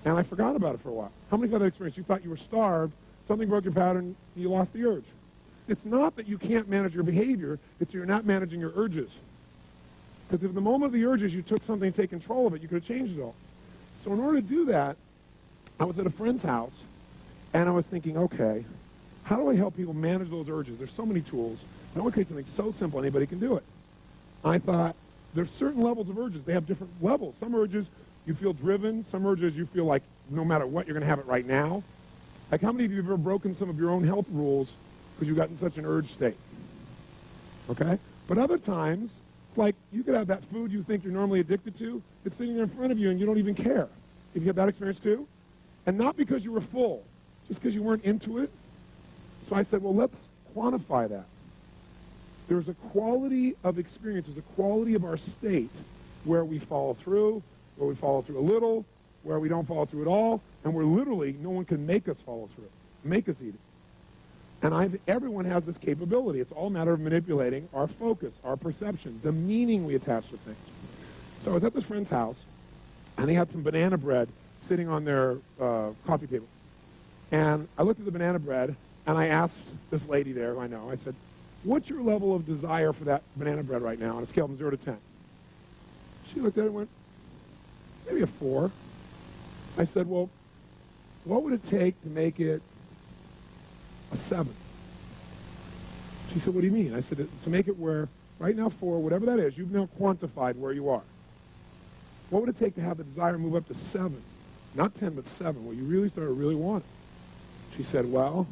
and I forgot about it for a while? How many of you had that experience? You thought you were starved, something broke your pattern, and you lost the urge. It's not that you can't manage your behavior, it's that you're not managing your urges. Because if the moment of the urges you took something to take control of it, you could have changed it all. So in order to do that, I was at a friend's house, and I was thinking, okay, how do I help people manage those urges? There's so many tools. I want to create something so simple anybody can do it. I thought, there's certain levels of urges. They have different levels. Some urges you feel driven. Some urges you feel like no matter what, you're going to have it right now. Like how many of you have ever broken some of your own health rules because you got in such an urge state? Okay? But other times, like you could have that food you think you're normally addicted to. It's sitting there in front of you and you don't even care. Have you had that experience too? And not because you were full, just because you weren't into it. So I said, well, let's quantify that. There's a quality of experience, there's a quality of our state where we follow through, where we follow through a little, where we don't follow through at all, and where literally no one can make us follow through, make us eat it. And everyone has this capability. It's all a matter of manipulating our focus, our perception, the meaning we attach to things. So I was at this friend's house, and they had some banana bread sitting on their coffee table. And I looked at the banana bread, and I asked this lady there, who I know, I said, what's your level of desire for that banana bread right now on a scale from 0 to 10? She looked at it and went, maybe a 4. I said, well, what would it take to make it a 7? She said, what do you mean? I said, to make it where, right now 4, whatever that is, you've now quantified where you are. What would it take to have the desire move up to 7? Not 10, but 7, where you really started to really want it. She said, well,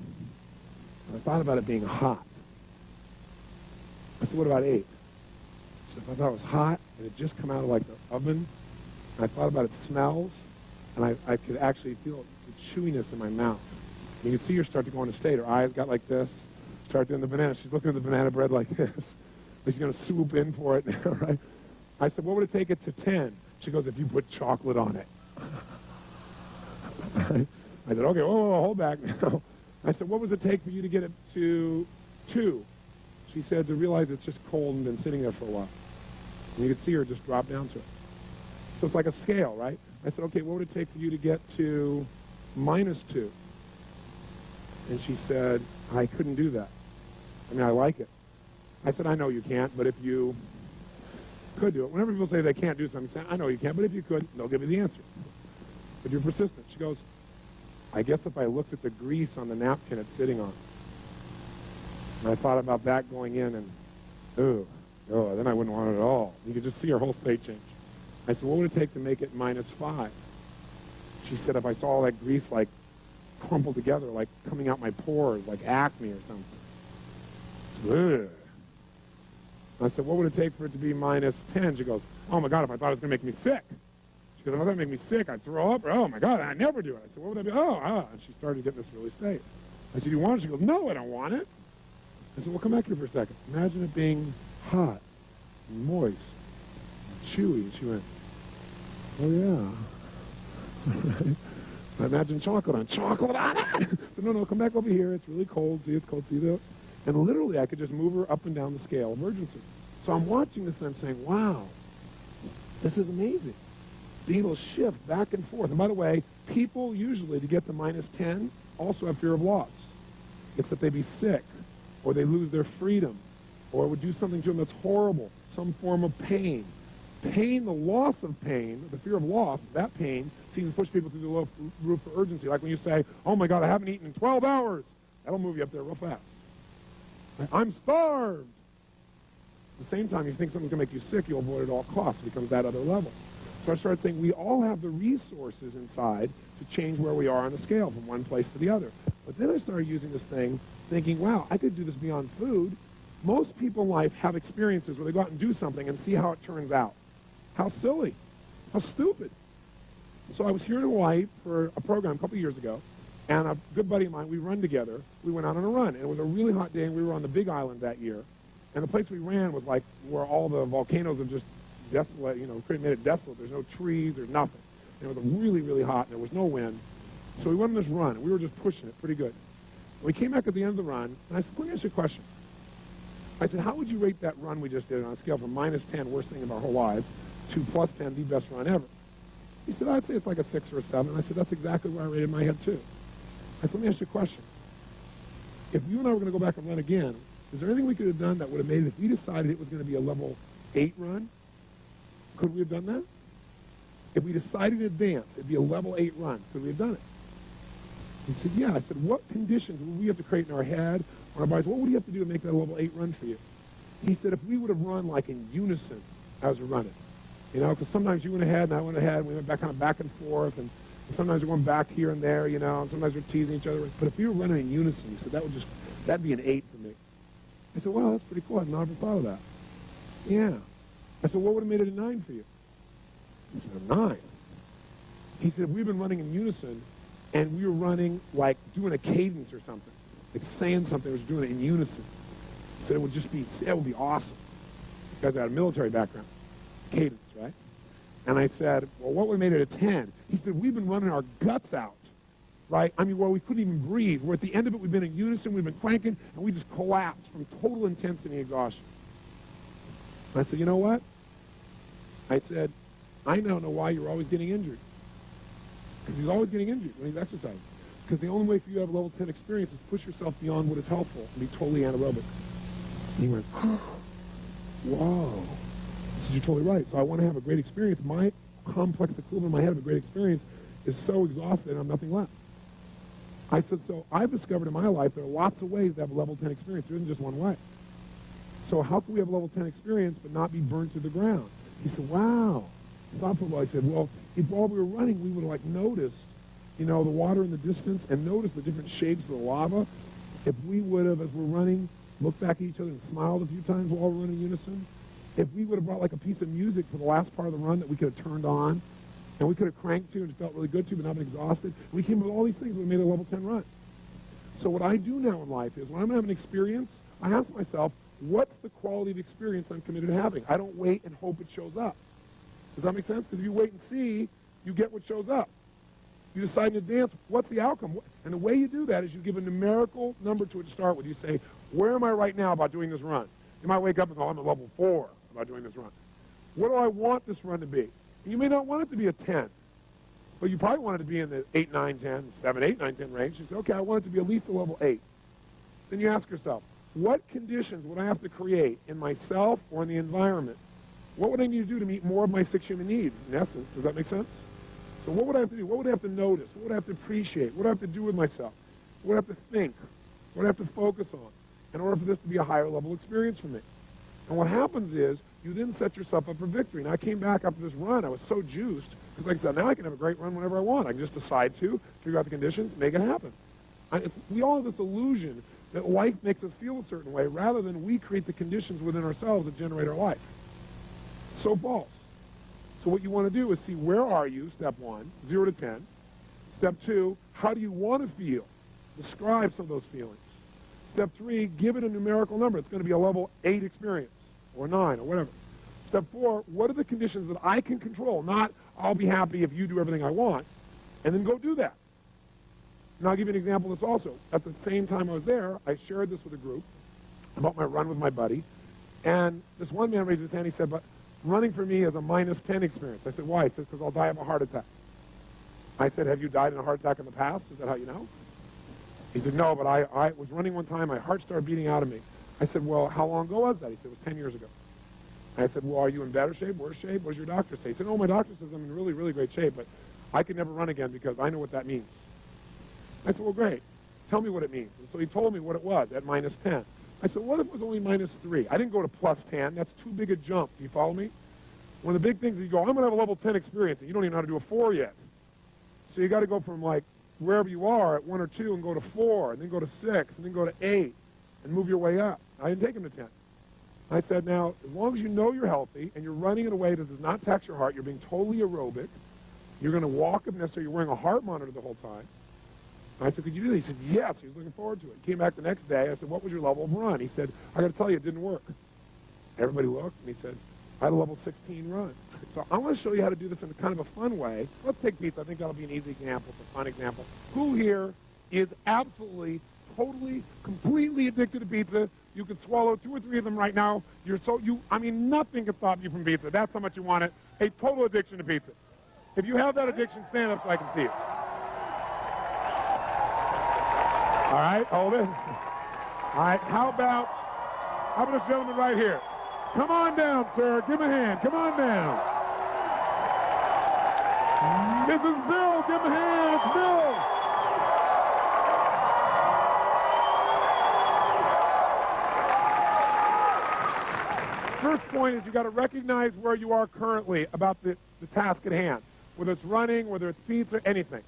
I thought about it being hot. I said, what about 8? She said, if I thought it was hot, and it just come out of like the oven, and I thought about its smells, and I could actually feel the chewiness in my mouth. And you can see her start to go into state. Her eyes got like this, start doing the banana. She's looking at the banana bread like this. She's going to swoop in for it now, right? I said, what would it take it to 10? She goes, if you put chocolate on it. I said, okay, whoa, hold back now. I said, what would it take for you to get it to 2? She said, to realize it's just cold and been sitting there for a while. And you could see her just drop down to it. So it's like a scale, right? I said, okay, what would it take for you to get to -2? And she said, I couldn't do that. I mean, I like it. I said, I know you can't, but if you could do it. Whenever people say they can't do something, I know you can't, but if you could, they'll give you the answer. If you're persistent. She goes, I guess if I looked at the grease on the napkin it's sitting on. And I thought about that going in and, then I wouldn't want it at all. You could just see her whole state change. I said, what would it take to make it -5? She said, if I saw all that grease like crumpled together, like coming out my pores, like acne or something. Ugh. I said, what would it take for it to be -10? She goes, oh my God, if I thought it was going to make me sick. She goes, if I thought it would make me sick, I'd throw up. Or, oh my God, I'd never do it. I said, what would that be? And she started getting this really state. I said, you want it? She goes, no, I don't want it. I said, well, come back here for a second. Imagine it being hot, and moist, and chewy. And she went, oh yeah. I imagine chocolate on it. I said, no, come back over here. It's really cold. See, it's cold. See that? And literally, I could just move her up and down the scale of urgency. So I'm watching this and I'm saying, wow, this is amazing. Being able to shift back and forth. And by the way, people usually, to get to -10, also have fear of loss. It's that they be sick, or they lose their freedom, or it would do something to them that's horrible, some form of pain. Pain, the loss of pain, the fear of loss, that pain seems to push people through the low roof for urgency. Like when you say, oh my God, I haven't eaten in 12 hours. That'll move you up there real fast. I'm starved. At the same time, you think something's going to make you sick, you'll avoid it at all costs. It becomes that other level. So I started saying we all have the resources inside to change where we are on the scale from one place to the other. But then I started using this thing, thinking, wow, I could do this beyond food. Most people in life have experiences where they go out and do something and see how it turns out. How silly. How stupid. So I was here in Hawaii for a program a couple years ago, and a good buddy of mine, we run together. We went out on a run, and it was a really hot day, and we were on the Big Island that year. And the place we ran was like where all the volcanoes have just desolate, made it desolate. There's no trees, there's nothing. And it was really, really hot, and there was no wind. So we went on this run, and we were just pushing it pretty good. And we came back at the end of the run, and I said, let me ask you a question. I said, how would you rate that run we just did on a scale from -10, worst thing of our whole lives, to +10, the best run ever? He said, I'd say it's like a 6 or a 7. And I said, that's exactly where I rated my head, too. I said, let me ask you a question. If you and I were going to go back and run again, is there anything we could have done that would have made it, if we decided it was going to be a level 8 run, could we have done that? If we decided in advance it'd be a level 8 run, could we have done it? He said, yeah. I said, what conditions would we have to create in our head, or our bodies? What would you have to do to make that a level 8 run for you? He said, if we would have run like in unison as we're running, because sometimes you went ahead and I went ahead, and we went kind of back and forth, and sometimes we're going back here and there, and sometimes we're teasing each other. But if we were running in unison, he said, that'd be an 8 for me. I said, wow, that's pretty cool. I've never thought of that. Yeah. I said, what would have made it a 9 for you? He said, a 9. He said, if we've been running in unison, and we were running like doing a cadence or something, like saying something, was doing it in unison. He said, it would be awesome. Because I had a military background. Cadence, right? And I said, well, what would have made it a 10? He said, we've been running our guts out, right? I mean, we couldn't even breathe. We're at the end of it. We've been in unison. We've been cranking, and we just collapsed from total intensity and exhaustion. And I said, you know what? I said, I now know why you're always getting injured. Because he's always getting injured when he's exercising. Because the only way for you to have a level 10 experience is to push yourself beyond what is helpful and be totally anaerobic. And he went, whoa. I said, you're totally right. So I want to have a great experience. My complex equivalent in my head of a great experience is so exhausted and I'm nothing left. I said, so I've discovered in my life there are lots of ways to have a level 10 experience. There isn't just one way. So how can we have a level 10 experience but not be burned to the ground? He said, wow. Thoughtful. I said, well, if while we were running, we would have noticed, the water in the distance and noticed the different shapes of the lava. If we would have, as we're running, looked back at each other and smiled a few times while we're running in unison, if we would have brought like a piece of music for the last part of the run that we could have turned on, and we could have cranked to and it felt really good to, but not been exhausted, we came up with all these things that made a level 10 run. So what I do now in life is when I'm having an experience, I ask myself, what's the quality of experience I'm committed to having? I don't wait and hope it shows up. Does that make sense? Because if you wait and see, you get what shows up. You decide in advance, what's the outcome? And the way you do that is you give a numerical number to it to start with. You say, where am I right now about doing this run? You might wake up and go, I'm at level 4 about doing this run. What do I want this run to be? And you may not want it to be a 10, but you probably want it to be in the 8, 9, 10, 7, 8, 9, 10 range. You say, okay, I want it to be at least a level 8. Then you ask yourself, what conditions would I have to create in myself or in the environment? What would I need to do to meet more of my 6 human needs, in essence? Does that make sense? So what would I have to do? What would I have to notice? What would I have to appreciate? What would I have to do with myself? What would I have to think? What would I have to focus on in order for this to be a higher level experience for me? And what happens is you then set yourself up for victory. And I came back after this run. I was so juiced because, like I said, now I can have a great run whenever I want. I can just decide to, figure out the conditions, make it happen. We all have this illusion that life makes us feel a certain way rather than we create the conditions within ourselves that generate our life. So false. So what you want to do is see where are you, step 1, 0 to 10. Step 2, how do you want to feel? Describe some of those feelings. Step 3, give it a numerical number. It's going to be a level 8 experience or 9 or whatever. Step 4, what are the conditions that I can control? Not I'll be happy if you do everything I want, and then go do that. And I'll give you an example of this also. At the same time I was there, I shared this with a group about my run with my buddy, and this one man raised his hand. He said, but running for me is a -10 experience. I said, why? He said, because I'll die of a heart attack. I said, have you died in a heart attack in the past? Is that how you know? He said, no, but I was running one time. My heart started beating out of me. I said, well, how long ago was that? He said, it was 10 years ago. I said, well, are you in better shape, worse shape? What does your doctor say? He said, oh, my doctor says I'm in really, really great shape, but I can never run again because I know what that means. I said, well, great. Tell me what it means. And so he told me what it was at -10. I said, what if it was only -3? I didn't go to +10. That's too big a jump. Do you follow me? One of the big things is you go, I'm going to have a level 10 experience, and you don't even know how to do a 4 yet. So you got to go from, like, wherever you are at 1 or 2 and go to 4, and then go to 6, and then go to 8, and move your way up. I didn't take him to 10. I said, now, as long as you know you're healthy, and you're running in a way that does not tax your heart, you're being totally aerobic, you're going to walk if necessary, you're wearing a heart monitor the whole time. I said, could you do that? He said, yes. He was looking forward to it. He came back the next day. I said, what was your level of run? He said, I got to tell you, it didn't work. Everybody looked, and he said, I had a level 16 run. So I want to show you how to do this in a kind of a fun way. Let's take pizza. I think that'll be an easy example. It's a fun example. Who here is absolutely, totally, completely addicted to pizza? You could swallow 2 or 3 of them right now. I mean, nothing can stop you from pizza. That's how much you want it. A total addiction to pizza. If you have that addiction, stand up so I can see it. All right, hold it. All right, how about this gentleman right here? Come on down, sir. Give him a hand. Come on down. This is Bill. Give him a hand. It's Bill. First point is you got to recognize where you are currently about the task at hand, whether it's running, whether it's pizza, anything.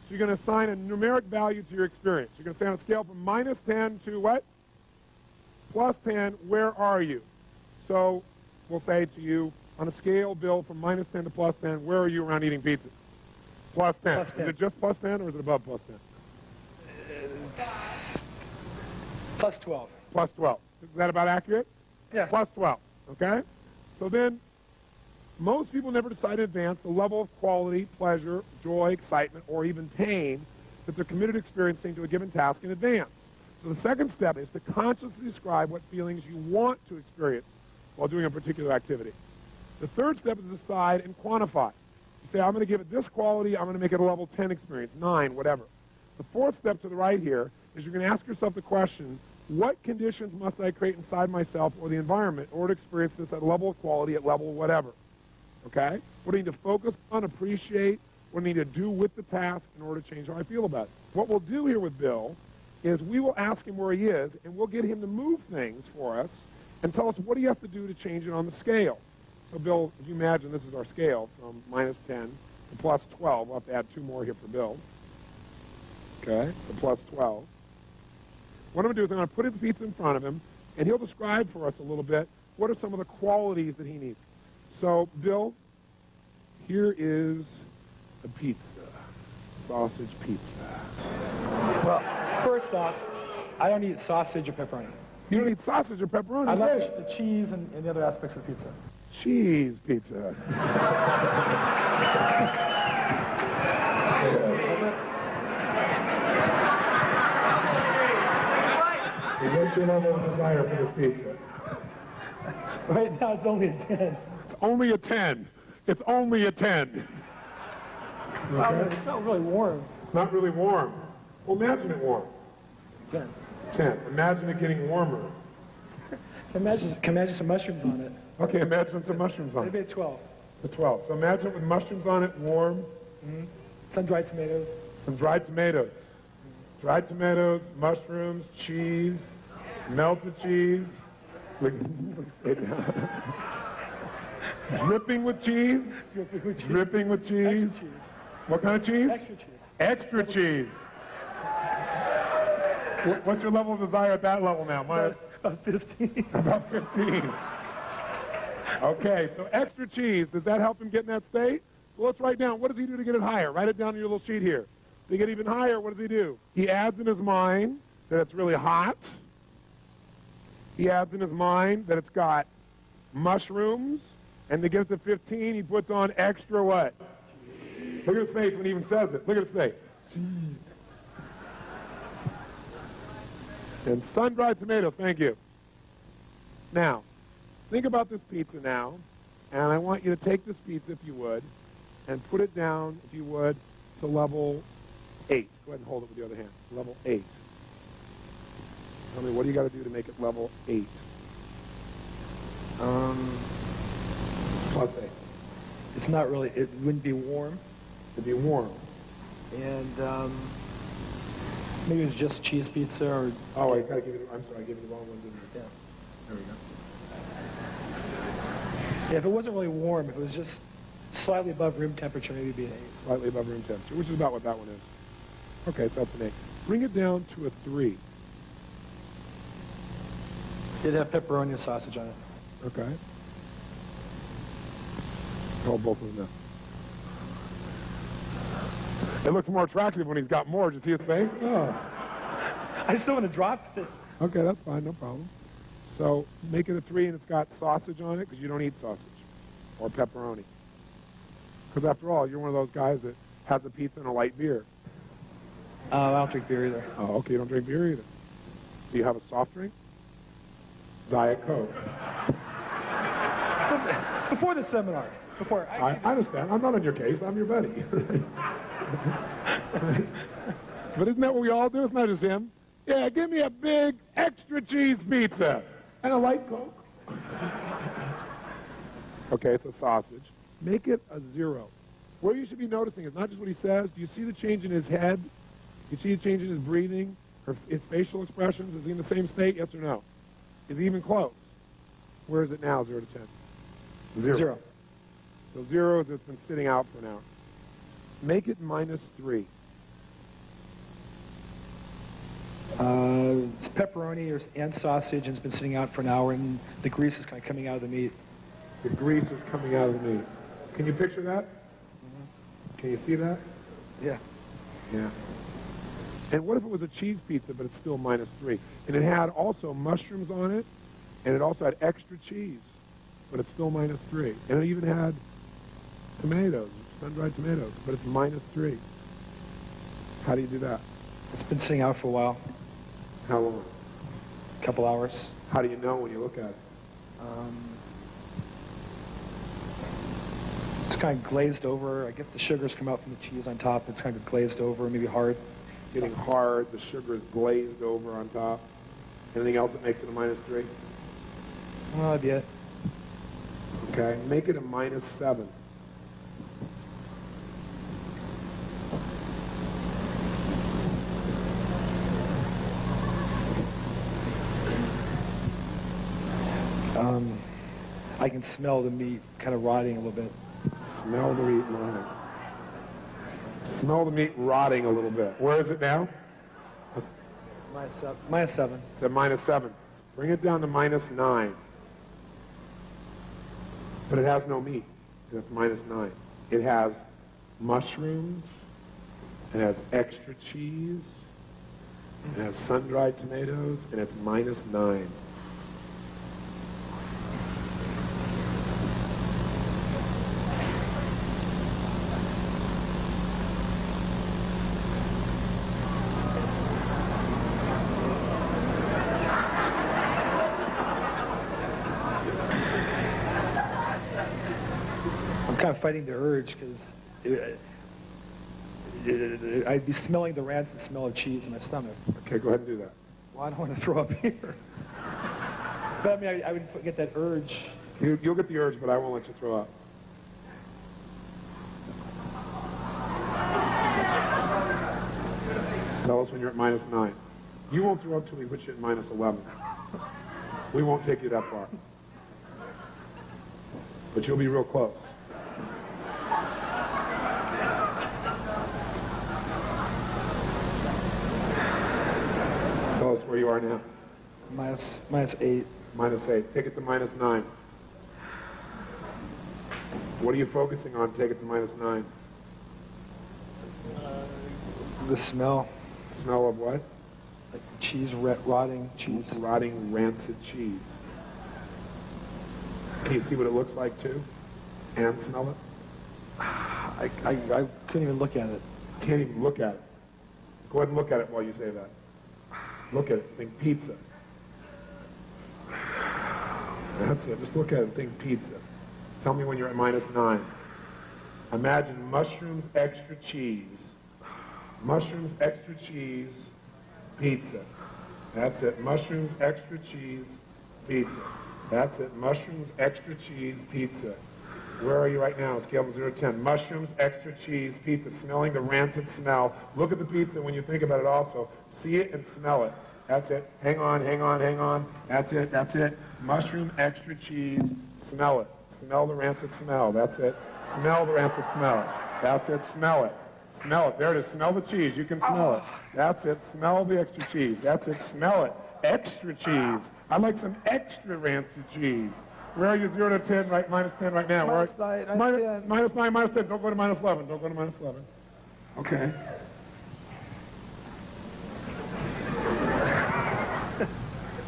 So you're going to assign a numeric value to your experience. You're going to say on a scale from -10 to what? +10, where are you? So we'll say to you, on a scale, Bill, from -10 to +10, where are you around eating pizza? +10. Is it just +10 or is it above +10? +12. +12. Is that about accurate? Yeah. +12. Okay? So then, most people never decide in advance the level of quality, pleasure, joy, excitement, or even pain that they're committed to experiencing to a given task in advance. So the second step is to consciously describe what feelings you want to experience while doing a particular activity. The third step is to decide and quantify. You say, I'm going to give it this quality, I'm going to make it a level 10 experience, 9, whatever. The fourth step to the right here is you're going to ask yourself the question, what conditions must I create inside myself or the environment in order to experience this at a level of quality, at level whatever? Okay? What do I need to focus on, appreciate, what do I need to do with the task in order to change how I feel about it? What we'll do here with Bill is we will ask him where he is, and we'll get him to move things for us and tell us what he has to do to change it on the scale. So, Bill, if you imagine this is our scale from -10 to +12. We'll have to add 2 more here for Bill. Okay, so +12. What I'm going to do is I'm going to put his pizza in front of him, and he'll describe for us a little bit what are some of the qualities that he needs. So, Bill, here is a pizza, sausage pizza. Well, first off, I don't eat sausage or pepperoni. You don't eat sausage or pepperoni. I fish. like the cheese and the other aspects of pizza. Cheese pizza. What's your level of desire for this pizza? Right now it's only a 10. It's only a 10. It's only a 10. Okay. It's not really warm. Not really warm. Well, imagine it warm. 10. 10. Imagine it getting warmer. Imagine some mushrooms on it. Okay, imagine some mushrooms on Maybe it. a 12. A 12. So imagine it with mushrooms on it, warm. Mm-hmm. Some dried tomatoes. Some dried tomatoes. Dried tomatoes, mushrooms, cheese, melted cheese. Dripping with cheese. Dripping with cheese. Extra cheese. What kind of cheese? Extra cheese. Extra cheese. What's your level of desire at that level now? About 15. About 15. Okay, so extra cheese. Does that help him get in that state? So let's write down, what does he do to get it higher? Write it down on your little sheet here. To get even higher, what does he do? He adds in his mind that it's really hot. He adds in his mind that it's got mushrooms. And to get it to 15, he puts on extra what? Look at his face when he even says it. Look at his face. And sun-dried tomatoes, thank you. Now, think about this pizza now, and I want you to take this pizza, if you would, and put it down, if you would, to level 8. Go ahead and hold it with the other hand. Level 8. Tell me, what do you got to do to make it level 8? Let's say. It's not really, it wouldn't be warm. It'd be warm. And maybe it's just cheese pizza or... Oh, I gotta give you, I'm sorry, I gave you the wrong one, didn't I? Yeah. There we go. Yeah, if it wasn't really warm, if it was just slightly above room temperature, maybe it'd be an 8. Slightly above room temperature, which is about what that one is. Okay, so that's an 8. Bring it down to a 3. It'd have pepperoni and sausage on it. Okay. Hold both of them now. It looks more attractive when he's got more. Did you see his face? Oh. I still want to drop it. Okay, that's fine, no problem. So make it a 3 and it's got sausage on it because you don't eat sausage or pepperoni. Because after all, you're one of those guys that has a pizza and a light beer. I don't drink beer either. Oh, okay, you don't drink beer either. Do you have a soft drink? Diet Coke. Before the seminar. I understand. I'm not on your case. I'm your buddy. But isn't that what we all do? It's not just him. Yeah, give me a big extra cheese pizza and a light Coke. Okay, it's a sausage. Make it a 0. What you should be noticing is not just what he says. Do you see the change in his head? Do you see the change in his breathing? His facial expressions? Is he in the same state? Yes or no? Is he even close? Where is it now, 0 to 10? 0. So 0 is it's been sitting out for an hour. Make it -3. It's pepperoni and sausage, and it's been sitting out for an hour, and the grease is kind of coming out of the meat. The grease is coming out of the meat. Can you picture that? Mm-hmm. Can you see that? Yeah. Yeah. And what if it was a cheese pizza, but it's still -3? And it had also mushrooms on it, and it also had extra cheese, but it's still -3. And it even had tomatoes, sun-dried tomatoes, but it's -3. How do you do that? It's been sitting out for a while, How long? a couple hours. How do you know when you look at it? It's kind of glazed over. I guess the sugars come out from the cheese on top. It's kind of glazed over, maybe hard. Getting hard, the sugar is glazed over on top. Anything else that makes it a -3? Well, that'd be it. Okay, make it a -7. I can smell the meat kind of rotting a little bit. Smell the meat rotting. Smell the meat rotting a little bit. Where is it now? -7. It's at -7. Bring it down to -9. But it has no meat. It's -9. It has mushrooms. It has extra cheese. It has sun-dried tomatoes, and it's -9. I'm kind of fighting the urge because I'd be smelling the rancid smell of cheese in my stomach. Okay, go ahead and do that. Well, I don't want to throw up here. But I mean, I would get that urge. You'll get the urge, but I won't let you throw up. Tell us when you're at -9. You won't throw up till we put you at -11. We won't take you that far. But you'll be real close. Tell us where you are now. -8. -8. Take it to -9. What are you focusing on? Take it to -9. The smell. Smell of what? Like cheese, rotting cheese. Rotting, rancid cheese. Can you see what it looks like too? And smell it? I couldn't even look at it. Can't even look at it. Go ahead and look at it while you say that. Look at it. Think pizza. That's it. Just look at it and think pizza. Tell me when you're at -9. Imagine mushrooms, extra cheese. Mushrooms, extra cheese, pizza. That's it. Mushrooms, extra cheese, pizza. That's it. Mushrooms, extra cheese, pizza. Where are you right now? Scale from 0 to 10. Mushrooms, extra cheese, pizza. Smelling the rancid smell. Look at the pizza when you think about it also. See it and smell it. That's it. Hang on, hang on, hang on. That's it, that's it. Mushroom, extra cheese, smell it. Smell the rancid smell. That's it. Smell the rancid smell. That's it. Smell it. Smell it. There it is. Smell the cheese. You can smell it. That's it. Smell the extra cheese. That's it. Smell it. Extra cheese. I'd like some extra rancid cheese. Where are you? 0 to 10, right? -10 right now. -9, -9, -10. Don't go to -11. Don't go to -11. Okay.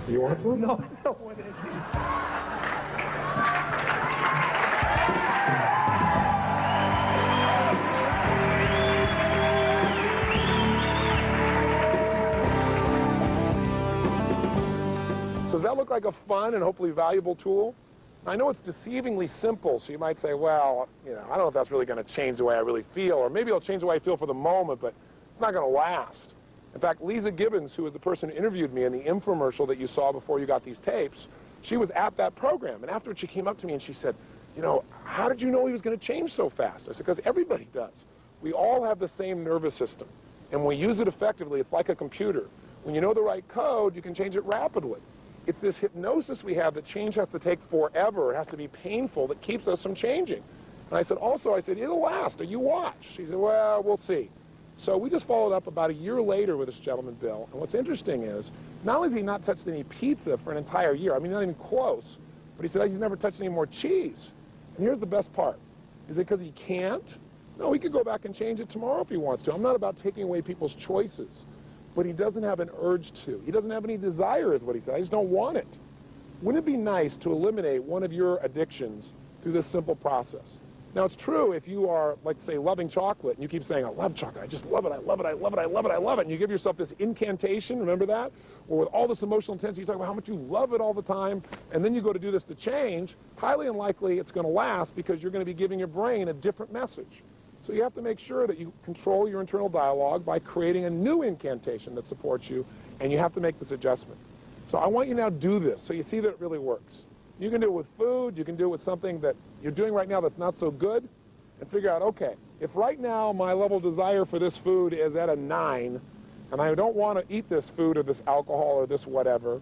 You want some? No, I don't want it. So does that look like a fun and hopefully valuable tool? I know it's deceivingly simple, so you might say, well, I don't know if that's really going to change the way I really feel, or maybe it'll change the way I feel for the moment, but it's not going to last. In fact, Lisa Gibbons, who was the person who interviewed me in the infomercial that you saw before you got these tapes, she was at that program, and afterwards she came up to me and she said, how did you know he was going to change so fast? I said, because everybody does. We all have the same nervous system, and when we use it effectively, it's like a computer. When you know the right code, you can change it rapidly. It's this hypnosis we have that change has to take forever. It has to be painful that keeps us from changing. And I said, it'll last, or you watch. She said, well, we'll see. So we just followed up about a year later with this gentleman, Bill. And what's interesting is, not only has he not touched any pizza for an entire year, I mean, not even close, but he said he's never touched any more cheese. And here's the best part. Is it because he can't? No, he could go back and change it tomorrow if he wants to. I'm not about taking away people's choices. But he doesn't have an urge to. He doesn't have any desire, is what he said. I just don't want it. Wouldn't it be nice to eliminate one of your addictions through this simple process? Now, it's true if you are, like, say, loving chocolate, and you keep saying, I love chocolate, I just love it, I love it, I love it, I love it, I love it, and you give yourself this incantation, remember that? Or with all this emotional intensity, you talk about how much you love it all the time, and then you go to do this to change, highly unlikely it's going to last because you're going to be giving your brain a different message. So you have to make sure that you control your internal dialogue by creating a new incantation that supports you, and you have to make this adjustment. So I want you now to do this so you see that it really works. You can do it with food, you can do it with something that you're doing right now that's not so good, and figure out, okay, if right now my level of desire for this food is at a 9, and I don't want to eat this food or this alcohol or this whatever,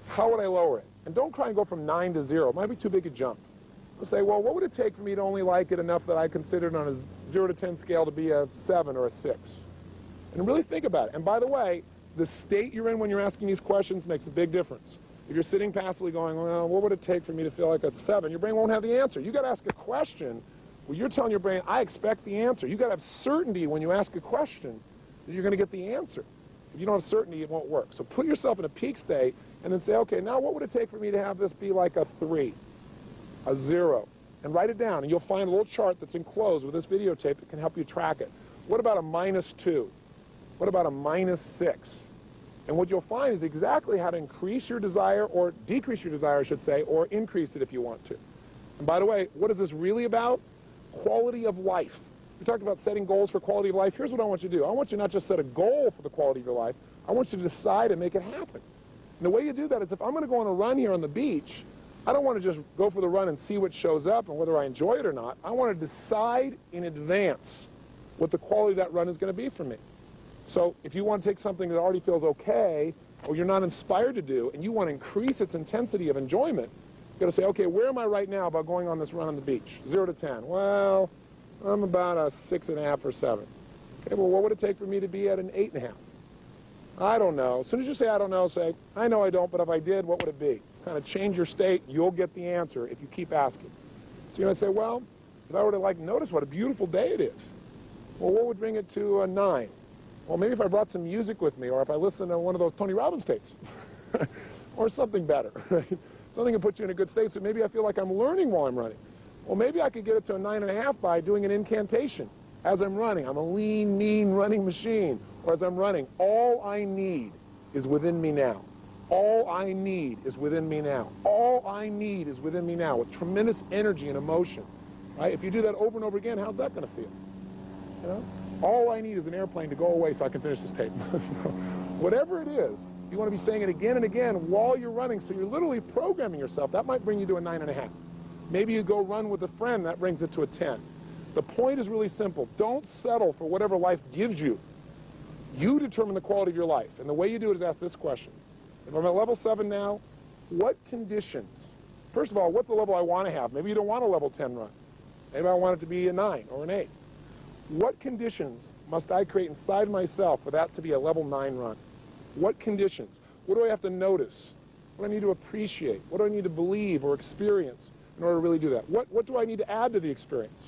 how would I lower it? And don't try and go from 9 to 0. It might be too big a jump. Let's say, well, what would it take for me to only like it enough that I considered on a 0 to 10 scale to be a 7 or a 6? And really think about it. And by the way, the state you're in when you're asking these questions makes a big difference. If you're sitting passively going, well, what would it take for me to feel like a 7? Your brain won't have the answer. You've got to ask a question where you're telling your brain, I expect the answer. You've got to have certainty when you ask a question that you're going to get the answer. If you don't have certainty, it won't work. So put yourself in a peak state and then say, okay, now what would it take for me to have this be like a 3, a 0? And write it down, and you'll find a little chart that's enclosed with this videotape that can help you track it. What about a -2? What about a -6? And what you'll find is exactly how to increase your desire, or decrease your desire, I should say, or increase it if you want to. And by the way, what is this really about? Quality of life. We talked about setting goals for quality of life. Here's what I want you to do. I want you not just set a goal for the quality of your life. I want you to decide and make it happen. And the way you do that is, if I'm going to go on a run here on the beach, I don't want to just go for the run and see what shows up and whether I enjoy it or not. I want to decide in advance what the quality of that run is going to be for me. So if you want to take something that already feels okay, or you're not inspired to do, and you want to increase its intensity of enjoyment, you've got to say, okay, where am I right now about going on this run on the beach? 0 to 10. Well, I'm about a 6.5 or 7. Okay, well, what would it take for me to be at an 8.5? I don't know. As soon as you say I don't know, say, I know I don't, but if I did, what would it be? Kind of change your state. You'll get the answer if you keep asking. So you're going to say, well, if I were to notice what a beautiful day it is, well, what would bring it to a 9? Well, maybe if I brought some music with me, or if I listened to one of those Tony Robbins tapes, or something better, right? Something that puts you in a good state, so maybe I feel like I'm learning while I'm running. Well, maybe I could get it to a 9.5 by doing an incantation as I'm running. I'm a lean, mean running machine. Or as I'm running, all I need is within me now. All I need is within me now. All I need is within me now, with tremendous energy and emotion. Right? If you do that over and over again, how's that going to feel? You know? All I need is an airplane to go away so I can finish this tape. Whatever it is, you want to be saying it again and again while you're running, so you're literally programming yourself. That might bring you to a 9.5. Maybe you go run with a friend, that brings it to a 10. The point is really simple. Don't settle for whatever life gives you. You determine the quality of your life. And the way you do it is ask this question. If I'm at level 7 now, what conditions? First of all, what's the level I want to have? Maybe you don't want a level 10 run. Maybe I want it to be a 9 or an 8. What conditions must I create inside myself for that to be a level 9 run? What conditions? What do I have to notice? What do I need to appreciate? What do I need to believe or experience in order to really do that? What do I need to add to the experience?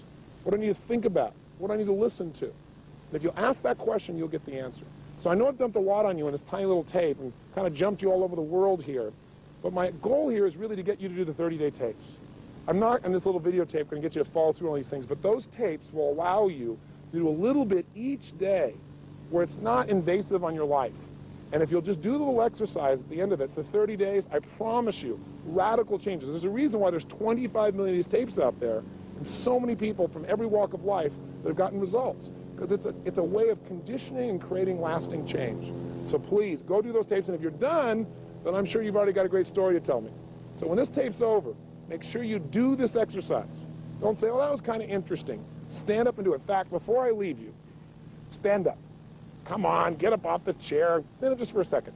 What do I need to think about? What do I need to listen to? And if you'll ask that question, you'll get the answer. So I know I've dumped a lot on you in this tiny little tape and kind of jumped you all over the world here, but my goal here is really to get you to do the 30-day tapes. I'm not, in this little videotape, going to get you to follow through all these things, but those tapes will allow you to do a little bit each day where it's not invasive on your life. And if you'll just do the little exercise at the end of it for 30 days, I promise you, radical changes. There's a reason why there's 25 million of these tapes out there, and so many people from every walk of life that have gotten results. Because it's a way of conditioning and creating lasting change. So please, go do those tapes, and if you're done, then I'm sure you've already got a great story to tell me. So when this tape's over, make sure you do this exercise. Don't say, oh, that was kind of interesting. Stand up and do it. In fact, before I leave you, stand up. Come on, get up off the chair. Stand up just for a second.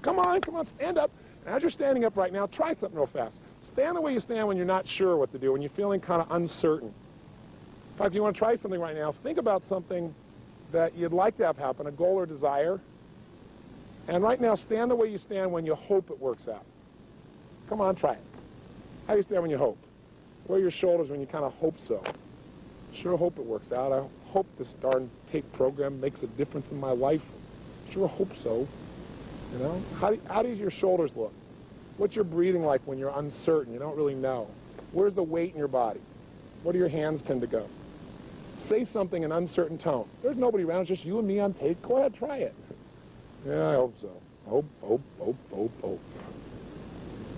Come on, stand up. And as you're standing up right now, try something real fast. Stand the way you stand when you're not sure what to do, when you're feeling kind of uncertain. In fact, if you want to try something right now, think about something that you'd like to have happen, a goal or desire. And right now, stand the way you stand when you hope it works out. Come on, try it. How do you stand when you hope? Where are your shoulders when you kind of hope so? Sure hope it works out. I hope this darn tape program makes a difference in my life. Sure hope so. You know? How do your shoulders look? What's your breathing like when you're uncertain? You don't really know. Where's the weight in your body? Where do your hands tend to go? Say something in an uncertain tone. There's nobody around, it's just you and me on tape. Go ahead, try it. Yeah, I hope so. Hope, hope, hope, hope, hope.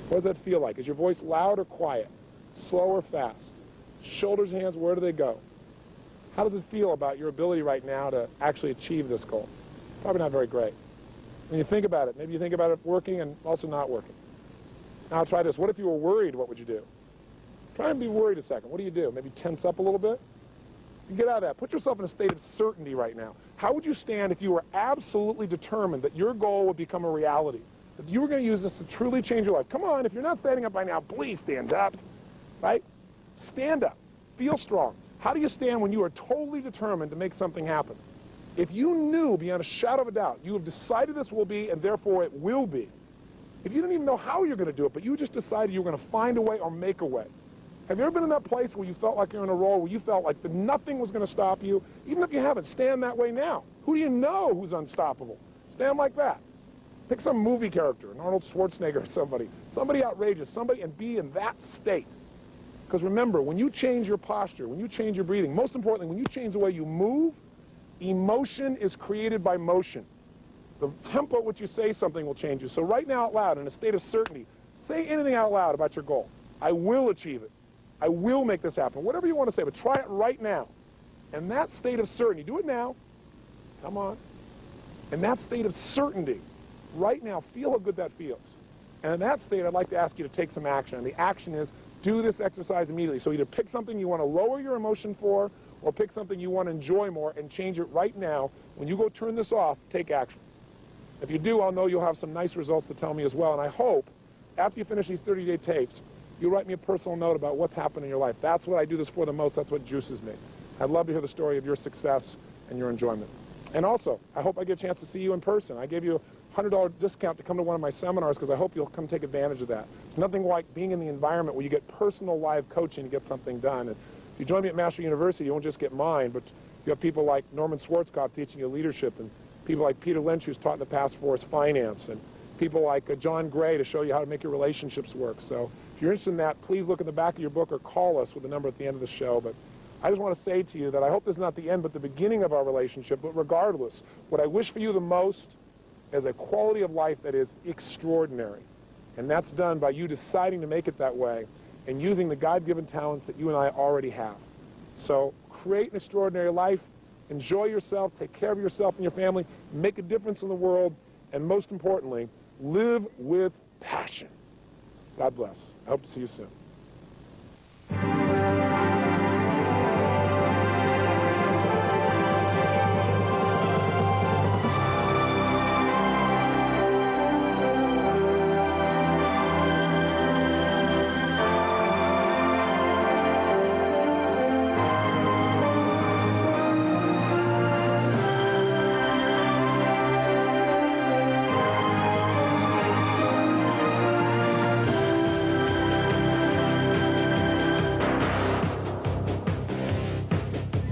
What does that feel like? Is your voice loud or quiet? Slow or fast? Shoulders, hands, where do they go? How does it feel about your ability right now to actually achieve this goal? Probably not very great. When you think about it, maybe you think about it working and also not working. Now try this. What if you were worried? What would you do? Try and be worried a second. What do you do? Maybe tense up a little bit? You get out of that. Put yourself in a state of certainty right now. How would you stand if you were absolutely determined that your goal would become a reality? That you were going to use this to truly change your life? Come on, if you're not standing up by now, please stand up. Right? Stand up. Feel strong. How do you stand when you are totally determined to make something happen? If you knew beyond a shadow of a doubt, you have decided this will be and therefore it will be. If you didn't even know how you're going to do it, but you just decided you were going to find a way or make a way. Have you ever been in that place where you felt like you're in a role, where you felt like nothing was going to stop you? Even if you haven't, stand that way now. Who do you know who's unstoppable? Stand like that. Pick some movie character, an Arnold Schwarzenegger or somebody outrageous, somebody, and be in that state. Because remember, when you change your posture, when you change your breathing, most importantly, when you change the way you move, emotion is created by motion. The tempo at which you say something will change you. So right now out loud, in a state of certainty, say anything out loud about your goal. I will achieve it. I will make this happen. Whatever you want to say, but try it right now. And that state of certainty, do it now. Come on. And that state of certainty, right now, feel how good that feels. And in that state, I'd like to ask you to take some action. And the action is, do this exercise immediately. So either pick something you want to lower your emotion for, or pick something you want to enjoy more and change it right now. When you go turn this off, take action. If you do, I'll know you'll have some nice results to tell me as well. And I hope, after you finish these 30-day tapes, you'll write me a personal note about what's happened in your life. That's what I do this for the most. That's what juices me. I'd love to hear the story of your success and your enjoyment. And also, I hope I get a chance to see you in person. I gave you a $100 discount to come to one of my seminars because I hope you'll come take advantage of that. There's nothing like being in the environment where you get personal live coaching to get something done. And if you join me at Master University, you won't just get mine, but you have people like Norman Schwarzkopf teaching you leadership, and people like Peter Lynch, who's taught in the past for us finance, and people like John Gray to show you how to make your relationships work. So if you're interested in that, please look in the back of your book or call us with the number at the end of the show. But I just want to say to you that I hope this is not the end but the beginning of our relationship. But regardless, what I wish for you the most is a quality of life that is extraordinary. And that's done by you deciding to make it that way and using the God-given talents that you and I already have. So create an extraordinary life. Enjoy yourself, take care of yourself and your family, make a difference in the world, and most importantly, live with passion. God bless. I hope to see you soon.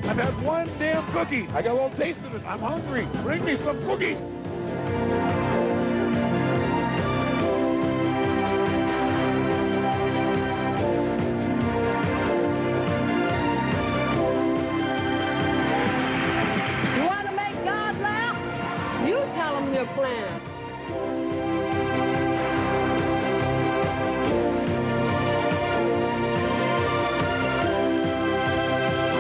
I've had one damn cookie. I got a little taste of it. I'm hungry. Bring me some cookies. You want to make God laugh? You tell him your plan.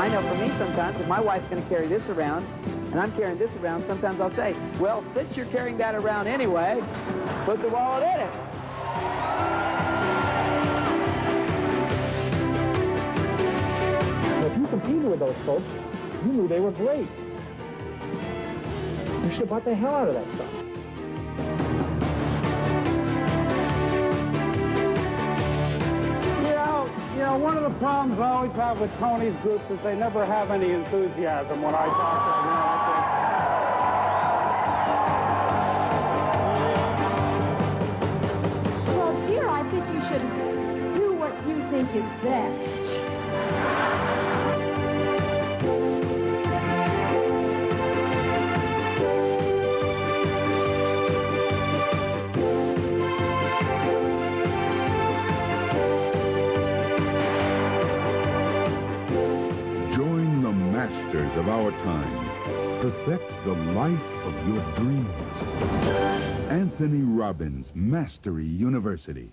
I know for me sometimes, if my wife's going to carry this around, and I'm carrying this around, sometimes I'll say, well, since you're carrying that around anyway, put the wallet in it. If you competed with those folks, you knew they were great. You should have bought the hell out of that stuff. You know, one of the problems I always have with Tony's groups is they never have any enthusiasm when I talk to them. Well, dear, I think you should do what you think is best. Join the masters of our time. Perfect the life of your dreams. Anthony Robbins, Mastery University.